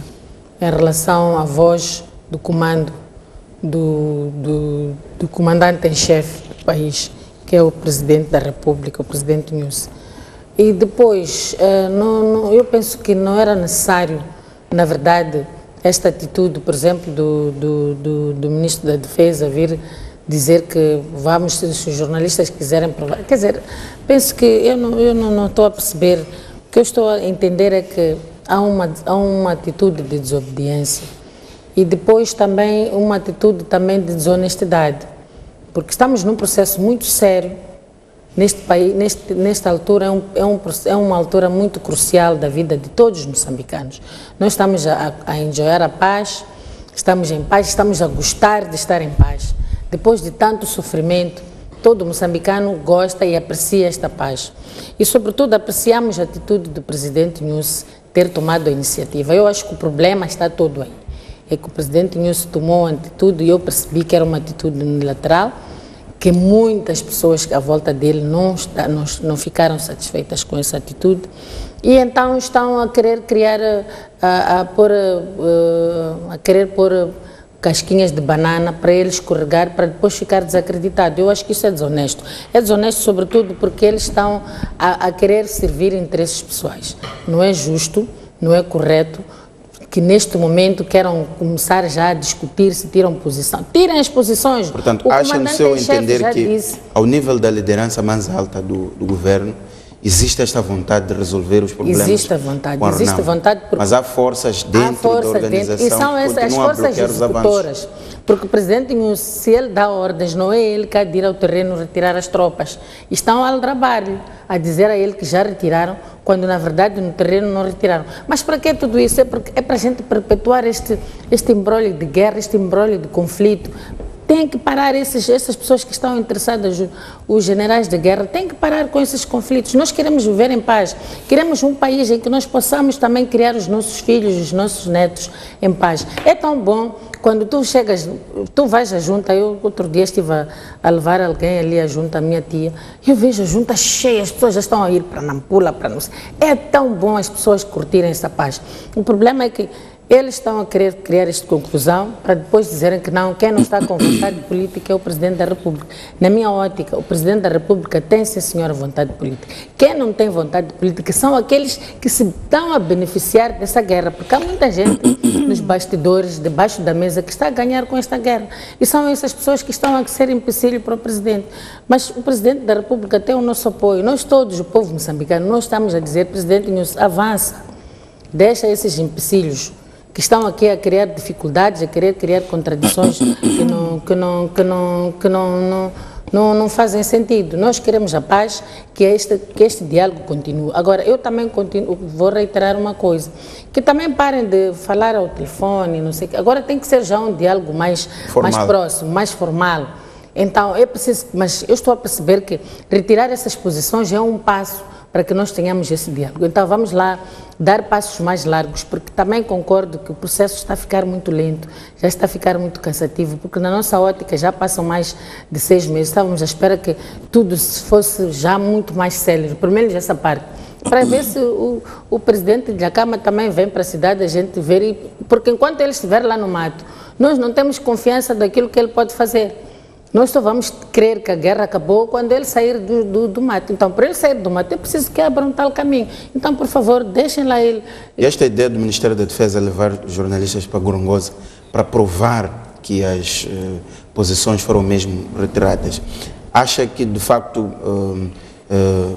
em relação à voz do comando, do comandante em chefe do país, que é o Presidente da República, o Presidente Nyusi. E depois, eu penso que não era necessário, na verdade, esta atitude, por exemplo, do Ministro da Defesa vir dizer que vamos, se os jornalistas quiserem provar. Quer dizer, penso que eu não estou a perceber. O que eu estou a entender é que há uma atitude de desobediência e depois também uma atitude também de desonestidade, porque estamos num processo muito sério neste país. Nesta altura é uma altura muito crucial da vida de todos os moçambicanos. Nós estamos a enjoyar a paz, estamos em paz, estamos a gostar de estar em paz. Depois de tanto sofrimento, todo moçambicano gosta e aprecia esta paz. E, sobretudo, apreciamos a atitude do Presidente Nyusi ter tomado a iniciativa. Eu acho que o problema está todo aí. É que o Presidente Nyusi tomou a atitude e eu percebi que era uma atitude unilateral, que muitas pessoas à volta dele não ficaram satisfeitas com essa atitude e então estão a querer criar, a querer pôr casquinhas de banana para ele escorregar, para depois ficar desacreditado. Eu acho que isso é desonesto. É desonesto sobretudo porque eles estão a querer servir interesses pessoais. Não é justo, não é correto que neste momento queiram começar já a discutir se tiram posição. Tirem as posições. Portanto, acha no seu entender que ao nível da liderança mais alta do governo existe esta vontade de resolver os problemas? Existe a vontade, existe a vontade. Mas há forças dentro da organização e são essas as forças executoras. Porque o Presidente, se ele dá ordens, não é ele que há de ir ao terreno retirar as tropas. Estão ao trabalho, a dizer a ele que já retiraram, quando na verdade no terreno não retiraram. Mas para que tudo isso? É para a gente perpetuar este imbróglio de guerra, este imbróglio de conflito. Tem que parar essas pessoas que estão interessadas, os generais de guerra, tem que parar com esses conflitos. Nós queremos viver em paz, queremos um país em que nós possamos também criar os nossos filhos, os nossos netos em paz. É tão bom quando tu vais à junta. Eu outro dia estive a levar alguém ali à junta, a minha tia, eu vejo a junta cheia, as pessoas já estão a ir para Nampula, para não sei. É tão bom as pessoas curtirem essa paz. O problema é que Eles estão a querer criar esta conclusão para depois dizerem que não, quem não está com vontade política é o Presidente da República. Na minha ótica, o Presidente da República tem, sim senhora, vontade política. Quem não tem vontade política são aqueles que se estão a beneficiar dessa guerra, porque há muita gente nos bastidores, debaixo da mesa, que está a ganhar com esta guerra. E são essas pessoas que estão a ser empecilho para o Presidente. Mas o Presidente da República tem o nosso apoio. Nós todos, o povo moçambicano, nós estamos a dizer, Presidente, avança, deixa esses empecilhos que estão aqui a criar dificuldades, a querer criar contradições que não fazem sentido. Nós queremos a paz, que este diálogo continue. Agora, eu também vou reiterar uma coisa, que também parem de falar ao telefone, não sei o que. Agora tem que ser já um diálogo mais próximo, mais formal. Então, é preciso, mas eu estou a perceber que retirar essas posições é um passo para que nós tenhamos esse diálogo. Então, vamos lá dar passos mais largos, porque também concordo que o processo está a ficar muito lento, já está a ficar muito cansativo, porque na nossa ótica já passam mais de 6 meses, estávamos à espera que tudo fosse já muito mais célere, pelo menos essa parte, para ver se o presidente da Câmara também vem para a cidade, a gente ver, porque enquanto ele estiver lá no mato, nós não temos confiança daquilo que ele pode fazer. Nós só vamos crer que a guerra acabou quando ele sair do mato. Então, para ele sair do mato, é preciso que abra um tal caminho. Então, por favor, deixem lá ele. E esta ideia do Ministério da Defesa levar jornalistas para Gorongosa para provar que as posições foram mesmo retiradas, acha que, de facto,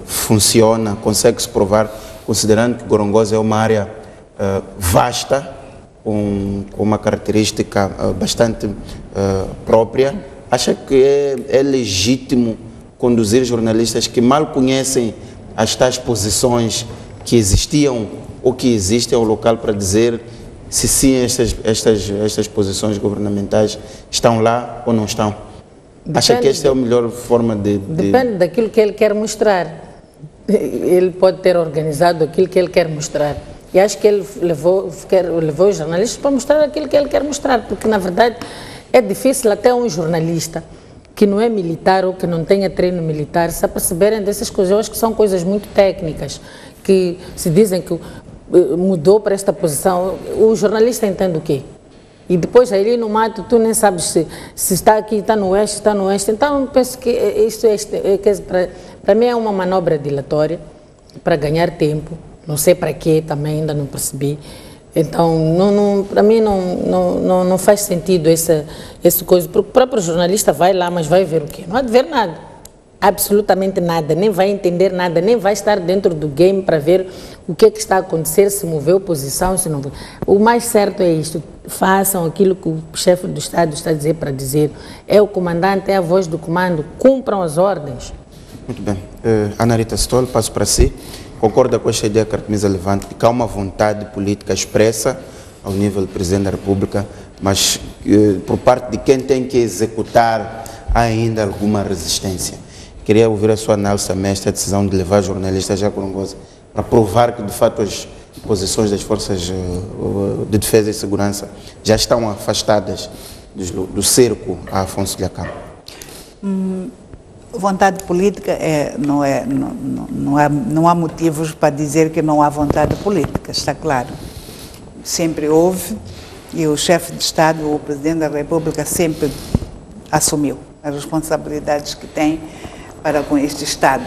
funciona, consegue-se provar, considerando que Gorongosa é uma área vasta, com uma característica bastante própria? Acha que é legítimo conduzir jornalistas que mal conhecem as tais posições que existiam ou que existem ao local para dizer se sim estas posições governamentais estão lá ou não estão? Acha que esta é a melhor forma de... Depende daquilo que ele quer mostrar. Ele pode ter organizado aquilo que ele quer mostrar. E acho que ele levou os jornalistas para mostrar aquilo que ele quer mostrar, porque na verdade... É difícil até um jornalista que não é militar ou que não tenha treino militar se aperceberem dessas coisas. Eu acho que são coisas muito técnicas, que se dizem que mudou para esta posição. O jornalista entende o quê? E depois ali no mato tu nem sabes se está aqui, está no oeste, está no oeste. Então penso que isto para mim é uma manobra dilatória para ganhar tempo. Não sei para quê, também ainda não percebi. Então, para mim não faz sentido essa coisa, porque o próprio jornalista vai lá, mas vai ver o quê? Não há de ver nada, absolutamente nada, nem vai entender nada, nem vai estar dentro do game para ver o que é que está a acontecer, se moveu posição, se não... O mais certo é isto, façam aquilo que o chefe do Estado está a dizer para dizer, é o comandante, é a voz do comando, cumpram as ordens. Muito bem. Ana Rita Stoll, passo para si. Concorda com esta ideia que Artemisa levanta, de que há uma vontade política expressa ao nível do Presidente da República, mas por parte de quem tem que executar há ainda alguma resistência? Queria ouvir a sua análise também, esta decisão de levar jornalistas a Gorongosa para provar que, de fato, as posições das forças de defesa e segurança já estão afastadas do cerco a Afonso Dhlakama. Vontade política não há motivos para dizer que não há vontade política, está claro. Sempre houve, e o chefe de Estado, o Presidente da República, sempre assumiu as responsabilidades que tem para com este Estado.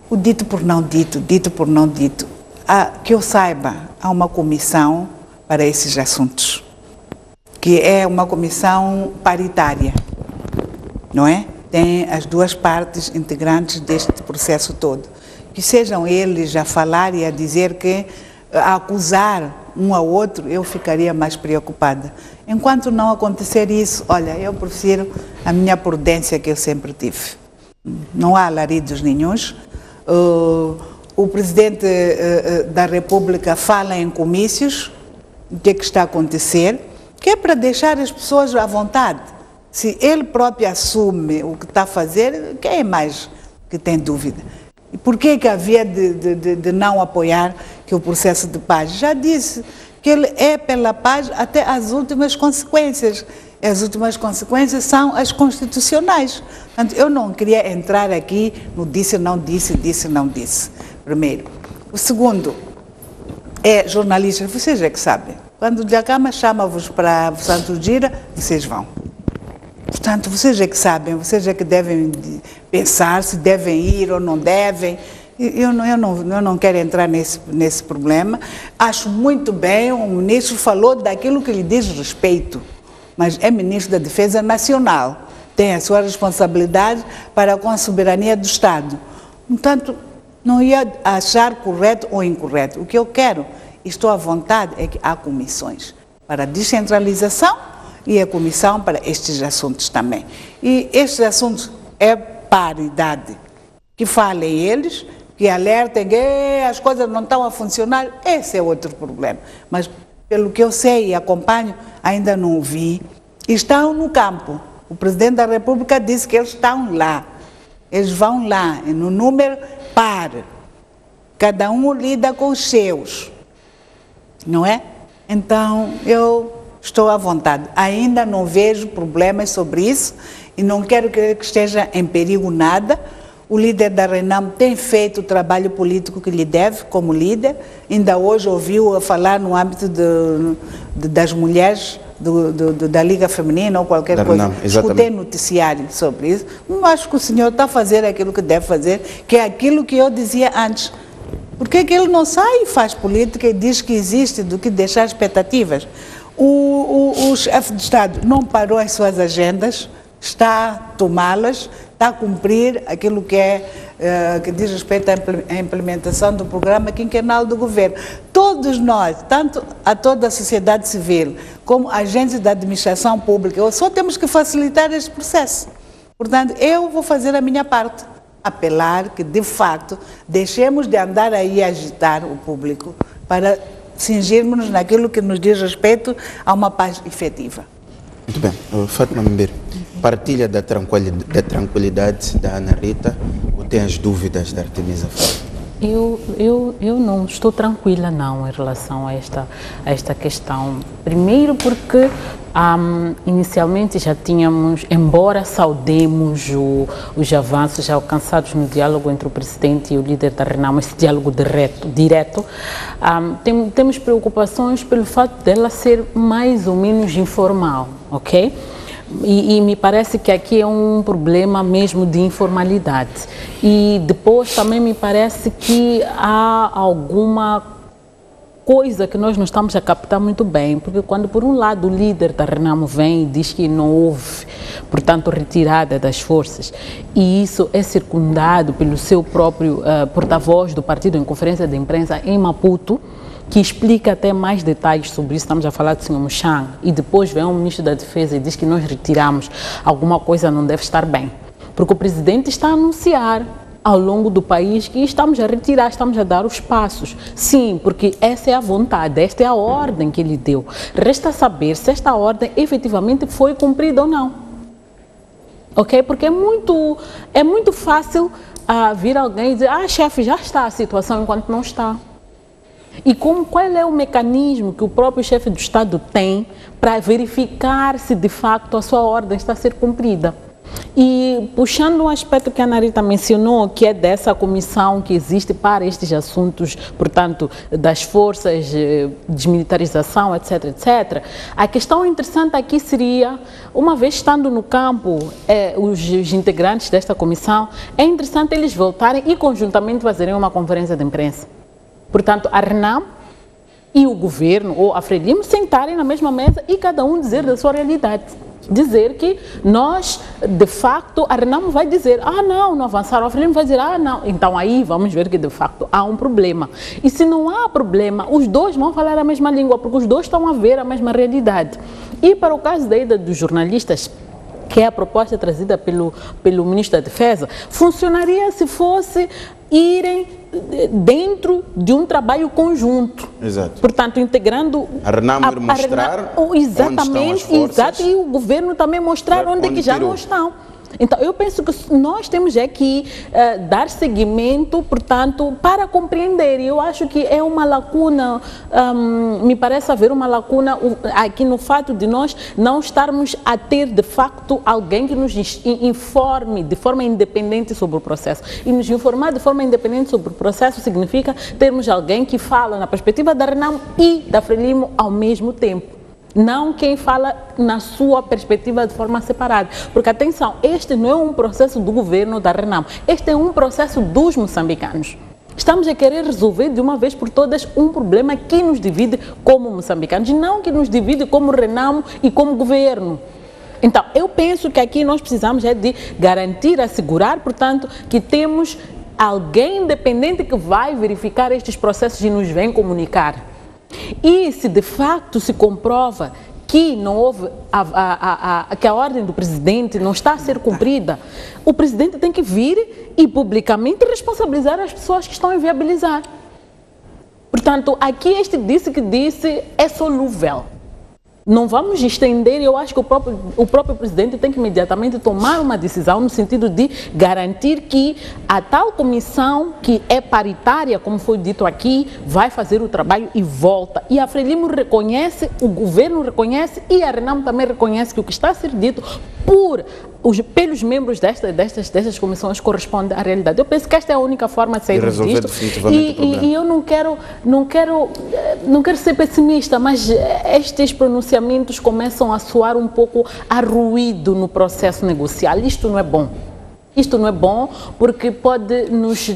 O dito por não dito, que eu saiba, há uma comissão para esses assuntos, que é uma comissão paritária, não é? Tem as duas partes integrantes deste processo todo. Que sejam eles a falar e a dizer que, a acusar um ao outro, eu ficaria mais preocupada. Enquanto não acontecer isso, olha, eu prefiro a minha prudência que eu sempre tive. Não há alaridos nenhuns. O Presidente da República fala em comícios, o que é que está a acontecer, que é para deixar as pessoas à vontade. Se ele próprio assume o que está a fazer, quem é mais que tem dúvida? E por que havia de não apoiar que o processo de paz? Já disse que ele é pela paz até as últimas consequências. As últimas consequências são as constitucionais. Portanto, eu não queria entrar aqui no disse, não disse, disse, não disse. Primeiro. O segundo, jornalistas, vocês é que sabem. Quando o Dhlakama chama-vos para Santo Gira, vocês vão. Portanto, vocês é que sabem, vocês é que devem pensar se devem ir ou não devem. Eu não quero entrar nesse problema. Acho muito bem, o ministro falou daquilo que lhe diz respeito, mas é ministro da Defesa Nacional, tem a sua responsabilidade para com a soberania do Estado. Portanto, não ia achar correto ou incorreto. O que eu quero, estou à vontade, é que há comissões para descentralização e a comissão para estes assuntos também. E estes assuntos é paridade. Que falem eles, que alertem que as coisas não estão a funcionar, esse é outro problema. Mas, pelo que eu sei e acompanho, ainda não vi. Estão no campo. O Presidente da República disse que eles estão lá. Eles vão lá, no número par. Cada um lida com os seus. Não é? Então, eu estou à vontade. Ainda não vejo problemas sobre isso e não quero que esteja em perigo nada. O líder da RENAM tem feito o trabalho político que lhe deve, como líder. Ainda hoje ouviu falar no âmbito das mulheres da Liga Feminina ou qualquer coisa. RENAM, escutei noticiário sobre isso. Não acho que o senhor está a fazer aquilo que deve fazer, que é aquilo que eu dizia antes. Por que ele não sai e faz política e diz que existe do que deixar expectativas? O chefe de Estado não parou as suas agendas, está a tomá-las, está a cumprir aquilo que diz respeito à implementação do programa quinquenal do governo. Todos nós, tanto a toda a sociedade civil, como agentes da administração pública, só temos que facilitar este processo. Portanto, eu vou fazer a minha parte, apelar que, de facto, deixemos de andar aí a agitar o público para cingirmos naquilo que nos diz respeito a uma paz efetiva. Muito bem. Fátima Mbir, partilha da tranquilidade da Ana Rita ou tem as dúvidas da Artemisa Franco? Eu não estou tranquila não em relação a esta questão. Primeiro porque inicialmente já tínhamos, embora saudemos os avanços já alcançados no diálogo entre o Presidente e o líder da RENAM, esse diálogo direto, temos preocupações pelo fato dela ser mais ou menos informal, ok? E me parece que aqui é um problema mesmo de informalidade. E depois também me parece que há alguma coisa que nós não estamos a captar muito bem, porque quando por um lado o líder da RENAM vem e diz que não houve, portanto, retirada das forças, e isso é circundado pelo seu próprio porta-voz do partido em conferência de imprensa em Maputo, que explica até mais detalhes sobre isso, estamos a falar do Sr. Muchang, e depois vem o Ministro da Defesa e diz que nós retiramos, alguma coisa não deve estar bem. Porque o Presidente está a anunciar ao longo do país que estamos a retirar, estamos a dar os passos. Sim, porque essa é a vontade, esta é a ordem que ele deu. Resta saber se esta ordem efetivamente foi cumprida ou não. Ok? Porque é muito fácil vir alguém e dizer, chefe, já está a situação enquanto não está. E qual é o mecanismo que o próprio chefe do Estado tem para verificar se de facto a sua ordem está a ser cumprida? E puxando um aspecto que a Ana Rita mencionou, que é dessa comissão que existe para estes assuntos, portanto, das forças, desmilitarização, etc, etc. A questão interessante aqui seria, uma vez estando no campo, os integrantes desta comissão, é interessante eles voltarem e conjuntamente fazerem uma conferência de imprensa. Portanto, a RENAM e o governo, ou a FRELIM, sentarem na mesma mesa e cada um dizer da sua realidade. Dizer que nós, de facto, a RENAM vai dizer, não avançaram, a FRELIM vai dizer, não. Então aí vamos ver que, de facto, há um problema. E se não há problema, os dois vão falar a mesma língua, porque os dois estão a ver a mesma realidade. E para o caso da ida dos jornalistas, que é a proposta trazida pelo Ministro da Defesa, funcionaria se fosse irem dentro de um trabalho conjunto. Exato. Portanto, integrando a RENAM mostrar exatamente, onde estão as forças, exato, e o governo também mostrar onde é que já não estão. Então, eu penso que nós temos que dar seguimento, portanto, para compreender. E eu acho que é uma lacuna, me parece haver uma lacuna aqui no fato de nós não estarmos a ter, de facto, alguém que nos informe de forma independente sobre o processo. E nos informar de forma independente sobre o processo significa termos alguém que fala na perspectiva da Renamo e da Frelimo ao mesmo tempo. Não quem fala na sua perspectiva de forma separada. Porque, atenção, este não é um processo do governo da Renamo, este é um processo dos moçambicanos. Estamos a querer resolver de uma vez por todas um problema que nos divide como moçambicanos, e não que nos divide como Renamo e como governo. Então, eu penso que aqui nós precisamos de garantir, assegurar, portanto, que temos alguém independente que vai verificar estes processos e nos vem comunicar. E se de facto se comprova que não houve que a ordem do presidente não está a ser cumprida, o presidente tem que vir e publicamente responsabilizar as pessoas que estão a inviabilizar. Portanto, aqui este disse que disse é solúvel. Não vamos estender, eu acho que o próprio presidente tem que imediatamente tomar uma decisão no sentido de garantir que a tal comissão, que é paritária, como foi dito aqui, vai fazer o trabalho e volta. E a Frelimo reconhece, o governo reconhece e a Renamo também reconhece que o que está a ser dito pelos membros destas comissões corresponde à realidade. Eu penso que esta é a única forma de sair disto. E eu não quero ser pessimista, mas estes pronunciamentos começam a soar um pouco a ruído no processo negocial. Isto não é bom. Isto não é bom porque pode nos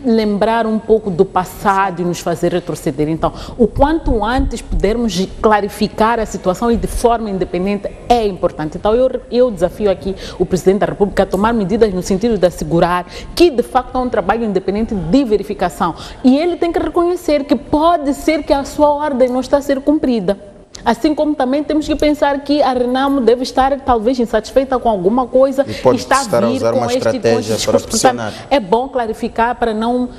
lembrar um pouco do passado e nos fazer retroceder. Então, o quanto antes pudermos clarificar a situação e de forma independente é importante. Então, eu desafio aqui o Presidente da República a tomar medidas no sentido de assegurar que, de facto, há um trabalho independente de verificação. E ele tem que reconhecer que pode ser que a sua ordem não está a ser cumprida. Assim como também temos que pensar que a Renamo deve estar talvez insatisfeita com alguma coisa e está a vir com este discurso. Portanto, é bom clarificar para não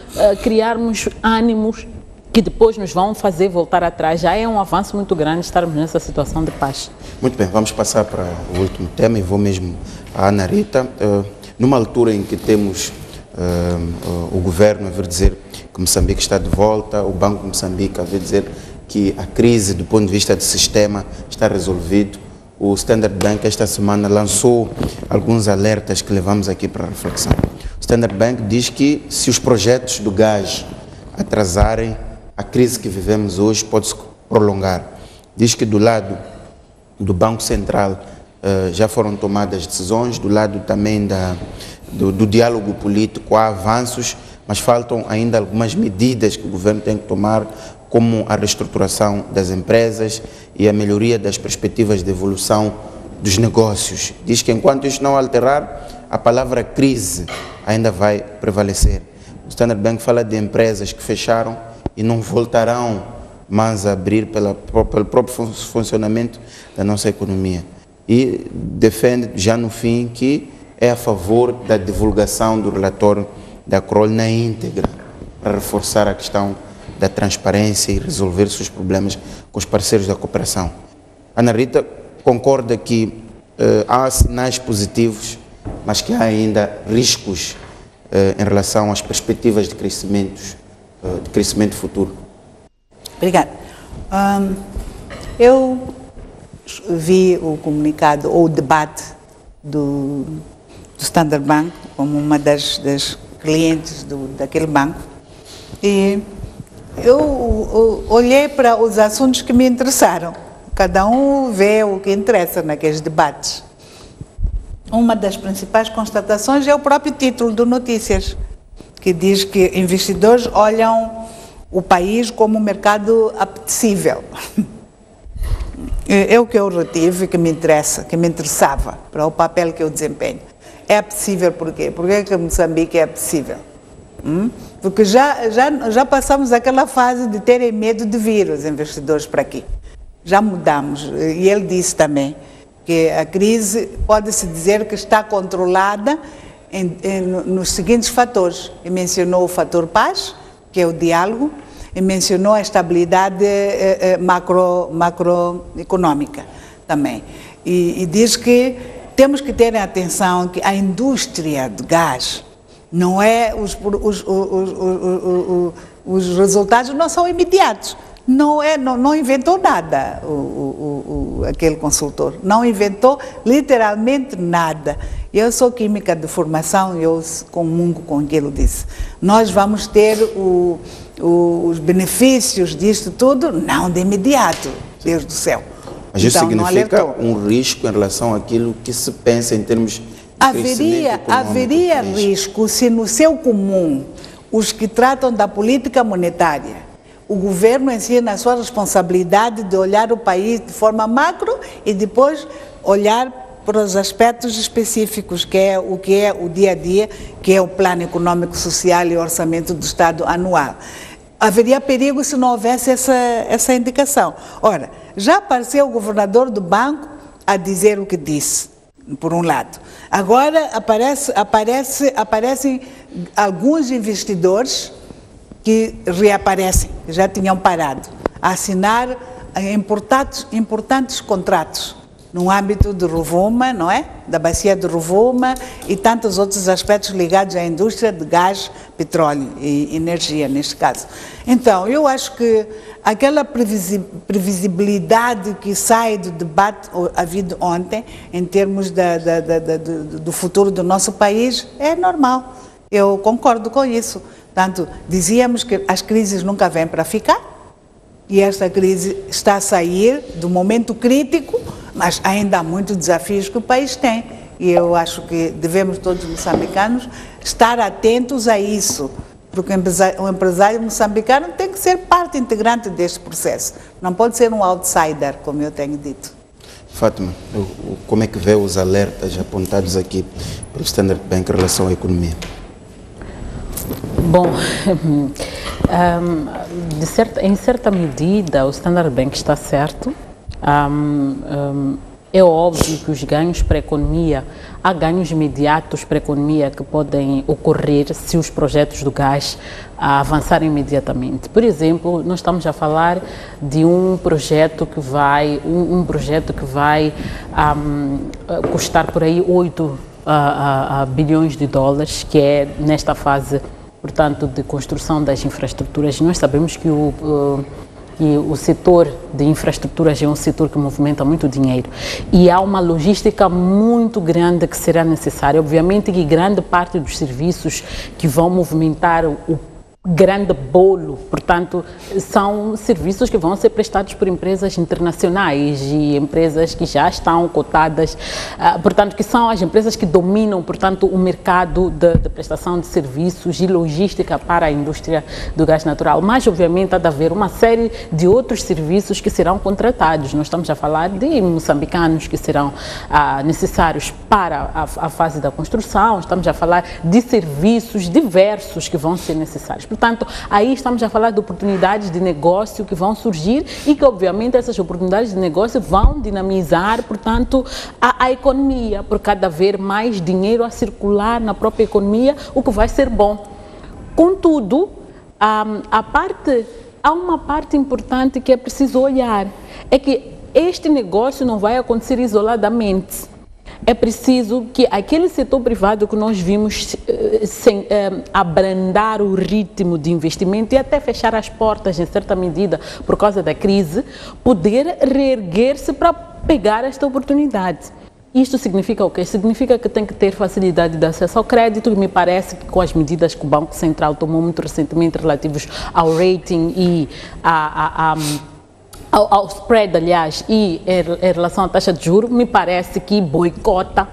criarmos ânimos que depois nos vão fazer voltar atrás. Já é um avanço muito grande estarmos nessa situação de paz. Muito bem, vamos passar para o último tema e vou mesmo à Ana Rita. Numa altura em que temos o governo a vir dizer que Moçambique está de volta, o Banco de Moçambique a vir dizer que a crise do ponto de vista do sistema está resolvido. O Standard Bank esta semana lançou alguns alertas que levamos aqui para a reflexão. O Standard Bank diz que se os projetos do gás atrasarem, a crise que vivemos hoje pode se prolongar. Diz que do lado do Banco Central já foram tomadas decisões, do lado também do diálogo político há avanços, mas faltam ainda algumas medidas que o governo tem que tomar, como a reestruturação das empresas e a melhoria das perspectivas de evolução dos negócios. Diz que enquanto isto não alterar, a palavra crise ainda vai prevalecer. O Standard Bank fala de empresas que fecharam e não voltarão mais a abrir pelo próprio funcionamento da nossa economia. E defende já no fim que é a favor da divulgação do relatório da Kroll na íntegra, para reforçar a questão da transparência e resolver seus problemas com os parceiros da cooperação. Ana Rita concorda que há sinais positivos, mas que há ainda riscos em relação às perspectivas de crescimento futuro. Obrigada. Eu vi o comunicado ou o debate do Standard Bank como uma das clientes daquele banco e eu olhei para os assuntos que me interessaram. Cada um vê o que interessa naqueles debates. Uma das principais constatações é o próprio título do Notícias, que diz que investidores olham o país como um mercado apetecível. É o que eu retive, que me interessa, que me interessava para o papel que eu desempenho. É apetecível por quê? Por que Moçambique é apetecível? Porque já passamos aquela fase de terem medo de vir os investidores para aqui. Já mudamos. E ele disse também que a crise pode-se dizer que está controlada nos seguintes fatores. Ele mencionou o fator paz, que é o diálogo, e mencionou a estabilidade macroeconômica também. E diz que temos que ter atenção que a indústria de gás não é os resultados não são imediatos. Não inventou nada aquele consultor, não inventou literalmente nada. Eu sou química de formação, eu comungo com aquilo que disse. Nós vamos ter os benefícios disto tudo, não de imediato, Deus do céu. Mas isso Então, significa um risco em relação àquilo que se pensa em termos de haveria risco se no seu comum os que tratam da política monetária, o governo ensina a sua responsabilidade de olhar o país de forma macro e depois olhar para os aspectos específicos, que é o dia a dia, que é o plano econômico, social e orçamento do Estado anual. Haveria perigo se não houvesse essa indicação. Ora, já apareceu o governador do banco a dizer o que disse, por um lado. Agora aparecem alguns investidores que reaparecem, que já tinham parado, a assinar importantes contratos no âmbito de Rovuma, não é? Da bacia de Rovuma e tantos outros aspectos ligados à indústria de gás, petróleo e energia, neste caso. Então, eu acho que aquela previsibilidade que sai do debate havido ontem, em termos do futuro do nosso país, é normal. Eu concordo com isso. Portanto, dizíamos que as crises nunca vêm para ficar e esta crise está a sair do momento crítico, mas ainda há muitos desafios que o país tem e eu acho que devemos todos moçambicanos estar atentos a isso, porque o empresário moçambicano tem que ser parte integrante deste processo, não pode ser um outsider, como eu tenho dito. Fátima, como é que vê os alertas apontados aqui pelo Standard Bank em relação à economia? Bom, em certa medida o Standard Bank está certo. É óbvio que os ganhos para a economia, há ganhos imediatos para a economia que podem ocorrer se os projetos do gás avançarem imediatamente. Por exemplo, nós estamos a falar de um projeto que vai, custar por aí 8 bilhões de dólares, que é nesta fase, portanto, de construção das infraestruturas. Nós sabemos que o setor de infraestruturas é um setor que movimenta muito dinheiro e há uma logística muito grande que será necessária. Obviamente que grande parte dos serviços que vão movimentar o grande bolo, portanto, são serviços que vão ser prestados por empresas internacionais e empresas que já estão cotadas, portanto, que são as empresas que dominam, portanto, o mercado de prestação de serviços e logística para a indústria do gás natural. Mas, obviamente, há de haver uma série de outros serviços que serão contratados. Nós estamos a falar de moçambicanos que serão necessários para a fase da construção, estamos a falar de serviços diversos que vão ser necessários. Portanto, aí estamos a falar de oportunidades de negócio que vão surgir e que, obviamente, essas oportunidades de negócio vão dinamizar, portanto, a economia, por cada vez mais dinheiro a circular na própria economia, o que vai ser bom. Contudo, há uma parte importante que é preciso olhar, é que este negócio não vai acontecer isoladamente. É preciso que aquele setor privado que nós vimos abrandar o ritmo de investimento e até fechar as portas, em certa medida, por causa da crise, poder reerguer-se para pegar esta oportunidade. Isto significa o quê? Significa que tem que ter facilidade de acesso ao crédito, e me parece que com as medidas que o Banco Central tomou muito recentemente relativos ao rating e ao spread, aliás, e em relação à taxa de juros, me parece que boicota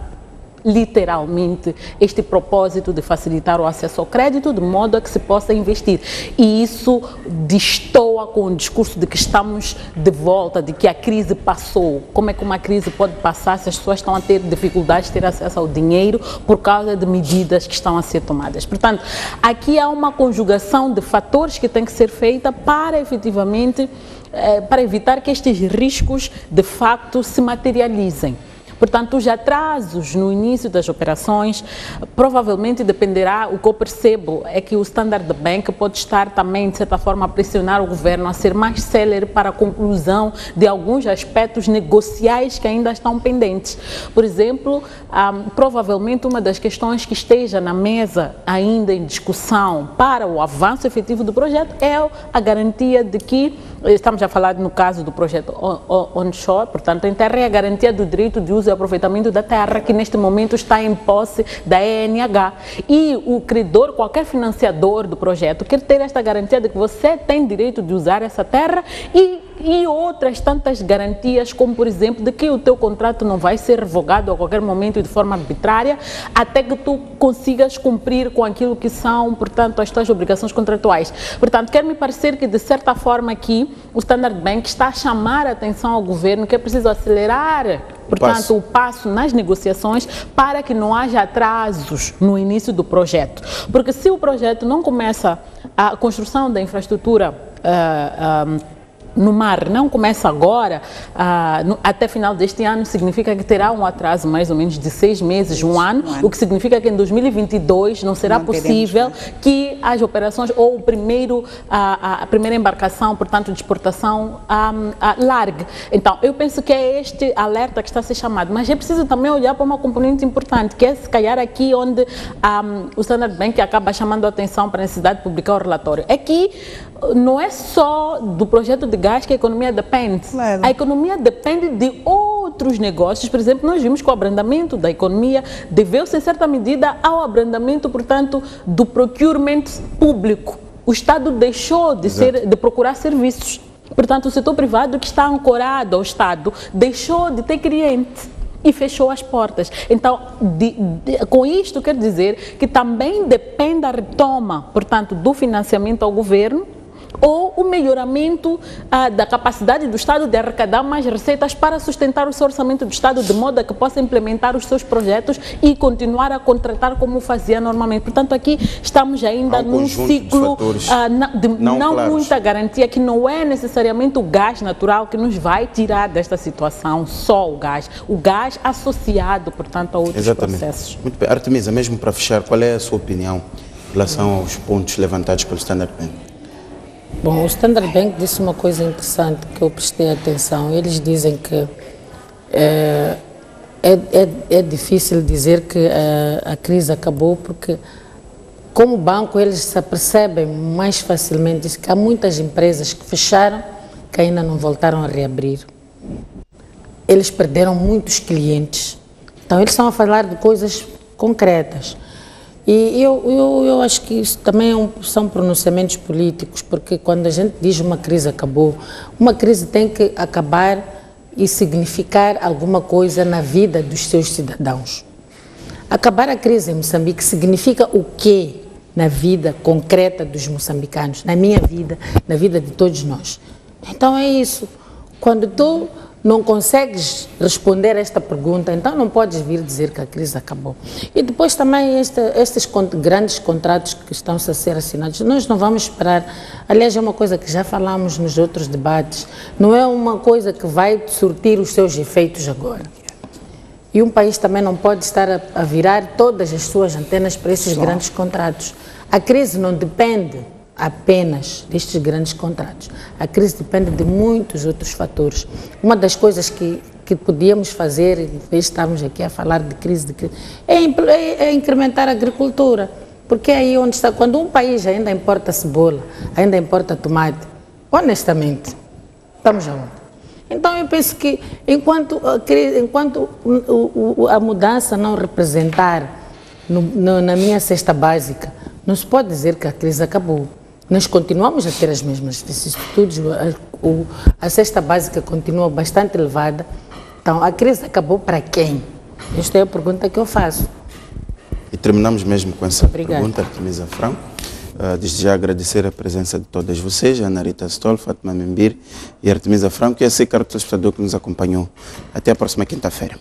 literalmente este propósito de facilitar o acesso ao crédito de modo a que se possa investir. E isso destoa com o discurso de que estamos de volta, de que a crise passou. Como é que uma crise pode passar se as pessoas estão a ter dificuldades de ter acesso ao dinheiro por causa de medidas que estão a ser tomadas? Portanto, aqui há uma conjugação de fatores que tem que ser feita para efetivamente para evitar que estes riscos de facto se materializem. Portanto, os atrasos no início das operações provavelmente dependerá, o que eu percebo é que o Standard Bank pode estar também, de certa forma, a pressionar o governo a ser mais célere para a conclusão de alguns aspectos negociais que ainda estão pendentes. Por exemplo, provavelmente uma das questões que esteja na mesa ainda em discussão para o avanço efetivo do projeto é a garantia de que, estamos a falar no caso do projeto onshore, portanto, em terra, é a garantia do direito de uso e aproveitamento da terra, que neste momento está em posse da ENH. E o credor, qualquer financiador do projeto, quer ter esta garantia de que você tem direito de usar essa terra e outras tantas garantias, como por exemplo, de que o teu contrato não vai ser revogado a qualquer momento e de forma arbitrária, até que tu consigas cumprir com aquilo que são, portanto, as tuas obrigações contratuais. Portanto, quer-me parecer que, de certa forma, aqui, o Standard Bank está a chamar a atenção ao governo que é preciso acelerar, portanto, o passo nas negociações para que não haja atrasos no início do projeto. Porque se o projeto não começa, a construção da infraestrutura no mar não começa agora, até final deste ano, significa que terá um atraso mais ou menos de 6 meses, um ano, o que significa que em 2022 não será possível que as operações ou a primeira embarcação, portanto, de exportação, largue. Então, eu penso que é este alerta que está a ser chamado, mas é preciso também olhar para uma componente importante, que é, se calhar, aqui onde o Standard Bank acaba chamando a atenção para a necessidade de publicar o relatório. É que não é só do projeto de gás que a economia depende. Claro. A economia depende de outros negócios. Por exemplo, nós vimos que o abrandamento da economia deveu-se, em certa medida, ao abrandamento, portanto, do procurement público. O Estado deixou de procurar serviços. Portanto, o setor privado, que está ancorado ao Estado, deixou de ter cliente e fechou as portas. Então, com isto, quer dizer que também depende da retoma, portanto, do financiamento ao governo, ou o melhoramento da capacidade do Estado de arrecadar mais receitas para sustentar o seu orçamento do Estado, de modo a que possa implementar os seus projetos e continuar a contratar como fazia normalmente. Portanto, aqui estamos ainda num ciclo de não muita garantia, que não é necessariamente o gás natural que nos vai tirar desta situação, só o gás associado, portanto, a outros processos. Muito bem. Artemisa, mesmo para fechar, qual é a sua opinião em relação aos pontos levantados pelo Standard Bank? Bom, o Standard Bank disse uma coisa interessante que eu prestei atenção. Eles dizem que é difícil dizer que a crise acabou, porque, como banco, eles se apercebem mais facilmente que há muitas empresas que fecharam, que ainda não voltaram a reabrir. Eles perderam muitos clientes. Então, eles estão a falar de coisas concretas. E eu acho que isso também são pronunciamentos políticos, porque quando a gente diz uma crise acabou, uma crise tem que acabar e significar alguma coisa na vida dos seus cidadãos. Acabar a crise em Moçambique significa o quê na vida concreta dos moçambicanos, na minha vida, na vida de todos nós? Então é isso. Quando tu não consegues responder a esta pergunta, então não podes vir dizer que a crise acabou. E depois também estes grandes contratos que estão a ser assinados, nós não vamos esperar. Aliás, é uma coisa que já falamos nos outros debates, não é uma coisa que vai surtir os seus efeitos agora. E um país também não pode estar a virar todas as suas antenas para esses grandes contratos. A crise não depende apenas destes grandes contratos. A crise depende de muitos outros fatores. Uma das coisas que podíamos fazer, em vez de estarmos aqui a falar de crise, é incrementar a agricultura. Porque é aí onde está. Quando um país ainda importa cebola, ainda importa tomate, honestamente, estamos aonde? Então eu penso que enquanto a mudança não representar na minha cesta básica, não se pode dizer que a crise acabou. Nós continuamos a ter as mesmas vicissitudes, a cesta básica continua bastante elevada. Então, a crise acabou para quem? Esta é a pergunta que eu faço. E terminamos mesmo com essa pergunta, Artemisa Franco. Desde já agradecer a presença de todas vocês, a Ana Rita Stoll, Fátima Membir e Artemisa Franco, e a Carlos, telespectador que nos acompanhou. Até a próxima quinta-feira.